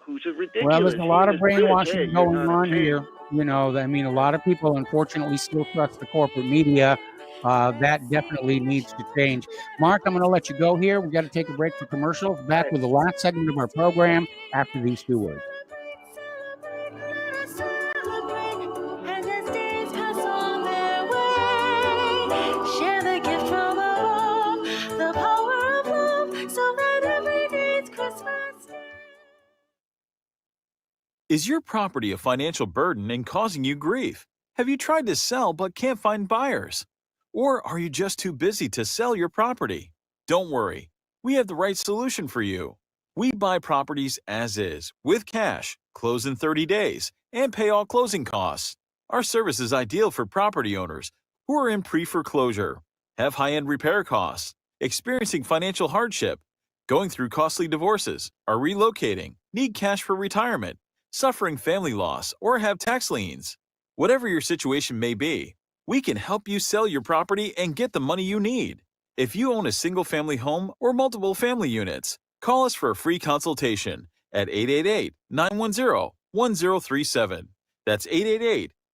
Who's a ridiculous. Well, there's a lot of brainwashing Hey, going on here. I mean, a lot of people, unfortunately, still trust the corporate media. That definitely needs to change. Mark, I'm going to let you go here. We've got to take a break for commercials. Back with the last segment of our program after these 2 words. Is your property a financial burden and causing you grief? Have you tried to sell but can't find buyers? Or are you just too busy to sell your property? Don't worry, we have the right solution for you. We buy properties as is, with cash, close in 30 days, and pay all closing costs. Our service is ideal for property owners who are in pre-foreclosure, have high-end repair costs, experiencing financial hardship, going through costly divorces, are relocating, need cash for retirement, suffering family loss, or have tax liens. Whatever your situation may be, we can help you sell your property and get the money you need. If you own a single-family home or multiple family units, call us for a free consultation at 888-910-1037. That's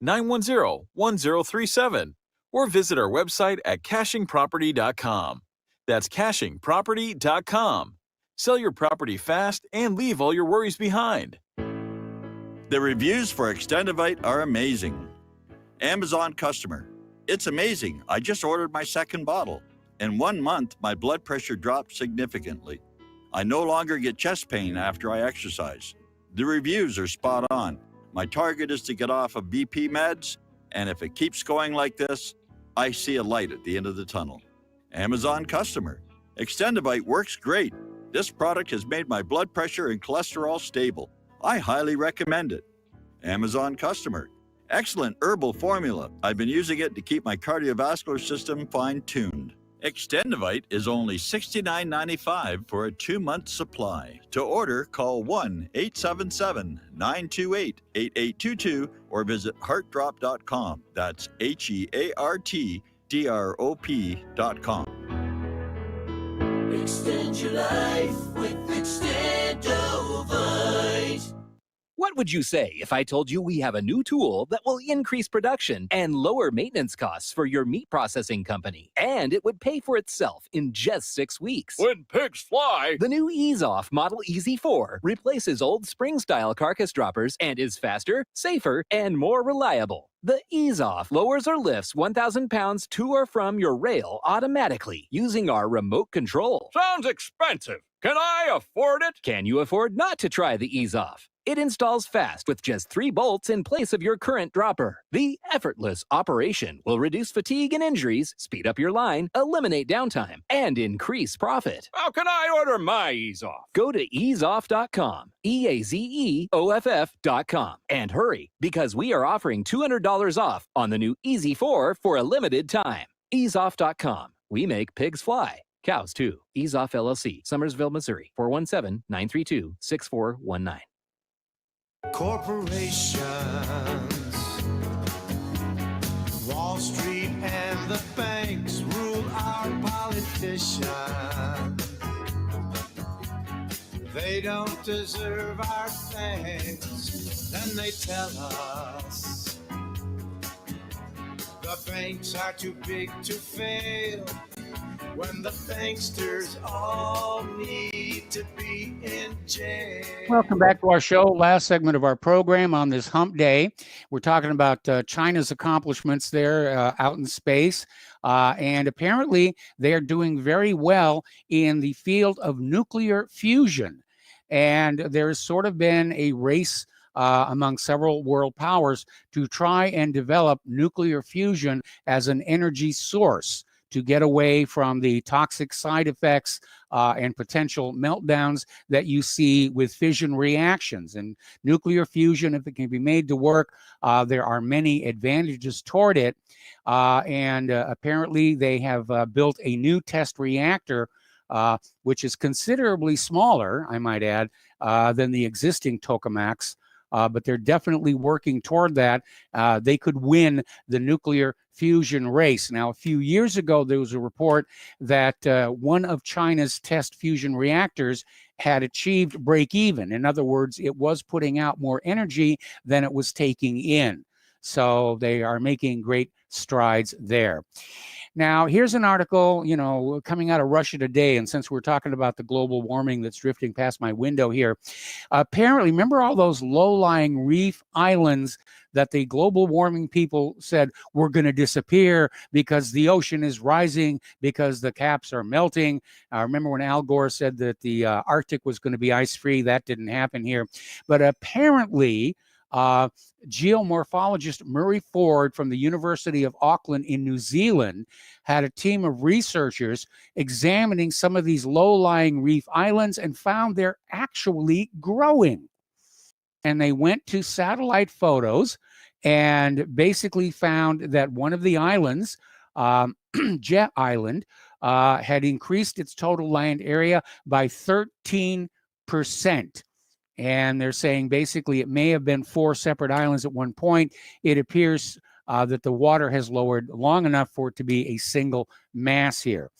888-910-1037. Or visit our website at cashingproperty.com. That's cashingproperty.com. Sell your property fast and leave all your worries behind. The reviews for Extendivite are amazing. Amazon customer. It's amazing. I just ordered my 2nd bottle. In 1 month, my blood pressure dropped significantly. I no longer get chest pain after I exercise. The reviews are spot on. My target is to get off of BP meds, and if it keeps going like this, I see a light at the end of the tunnel. Amazon customer. Extendivite works great. This product has made my blood pressure and cholesterol stable. I highly recommend it. Amazon customer. Excellent herbal formula. I've been using it to keep my cardiovascular system fine-tuned. Extendivite is only $69.95 for a 2-month supply. To order, call 1-877-928-8822 or visit heartdrop.com. That's HEARTDROP.com. Extend your life with Extendovite. What would you say if I told you we have a new tool that will increase production and lower maintenance costs for your meat processing company? And it would pay for itself in just 6 weeks. When pigs fly! The new Ease Off Model Easy 4 replaces old spring-style carcass droppers and is faster, safer, and more reliable. The Ease Off lowers or lifts 1,000 pounds to or from your rail automatically using our remote control. Sounds expensive. Can I afford it? Can you afford not to try the Ease Off? It installs fast with just 3 bolts in place of your current dropper. The effortless operation will reduce fatigue and injuries, speed up your line, eliminate downtime, and increase profit. How can I order my Ease Off? Go to easeoff.com, EAZEOFF.com, and hurry because we are offering $200 off on the new Easy 4 for a limited time. Easeoff.com. We make pigs fly. Cows too. Ease Off LLC, Summersville, Missouri, 417-932-6419. Corporations, Wall Street and the banks rule our politicians. They don't deserve our thanks, then they tell us the banks are too big to fail. When the banksters all need to be in jail. Welcome back to our show. Last segment of our program on this hump day. We're talking about China's accomplishments there out in space. And apparently they're doing very well in the field of nuclear fusion. And there's sort of been a race among several world powers to try and develop nuclear fusion as an energy source, to get away from the toxic side effects and potential meltdowns that you see with fission reactions. And nuclear fusion, if it can be made to work, there are many advantages toward it. And apparently they have built a new test reactor, which is considerably smaller, I might add, than the existing tokamaks. But they're definitely working toward that. They could win the nuclear fusion race. Now, a few years ago, there was a report that one of China's test fusion reactors had achieved break even. In other words, it was putting out more energy than it was taking in. So they are making great strides there. Now, here's an article, coming out of Russia Today. And since we're talking about the global warming that's drifting past my window here, apparently, remember all those low-lying reef islands that the global warming people said were going to disappear because the ocean is rising, because the caps are melting? Remember when Al Gore said that the Arctic was going to be ice-free? That didn't happen here. But apparently, geomorphologist Murray Ford from the University of Auckland in New Zealand had a team of researchers examining some of these low-lying reef islands and found they're actually growing. And they went to satellite photos and basically found that one of the islands, Jet Island, had increased its total land area by 13%. And they're saying basically it may have been 4 separate islands at one point. It appears that the water has lowered long enough for it to be a single mass here.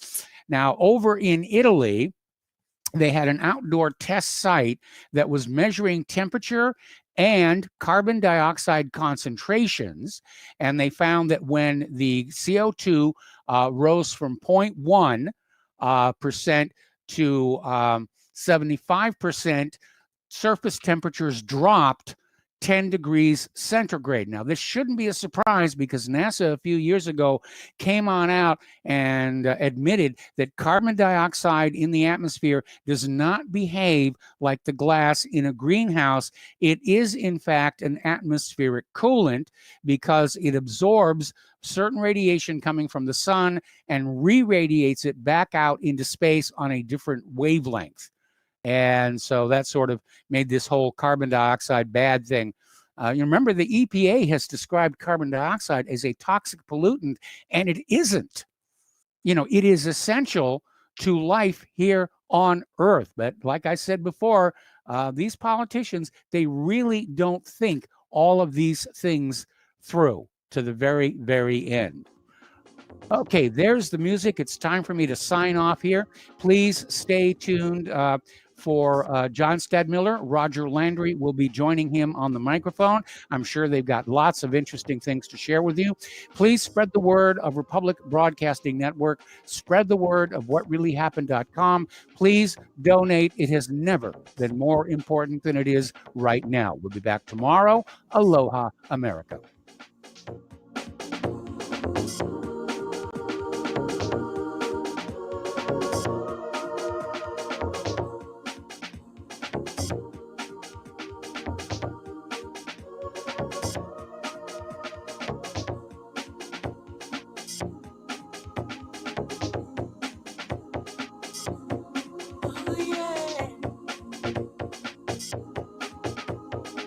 Now, over in Italy, they had an outdoor test site that was measuring temperature and carbon dioxide concentrations. And they found that when the CO2 rose from 0.1% to 75%, surface temperatures dropped 10 degrees centigrade. Now, this shouldn't be a surprise because NASA a few years ago came on out and admitted that carbon dioxide in the atmosphere does not behave like the glass in a greenhouse. It is, in fact, an atmospheric coolant because it absorbs certain radiation coming from the sun and re-radiates it back out into space on a different wavelength. And so that sort of made this whole carbon dioxide bad thing. You remember the EPA has described carbon dioxide as a toxic pollutant, and it isn't. It is essential to life here on Earth. But like I said before, these politicians, they really don't think all of these things through to the very, very end. Okay, there's the music. It's time for me to sign off here. Please stay tuned for John Stadmiller. Roger Landry will be joining him on the microphone. I'm sure they've got lots of interesting things to share with you. Please spread the word of Republic Broadcasting Network. Spread the word of whatreallyhappened.com. Please donate. It has never been more important than it is right now. We'll be back tomorrow. Aloha, America.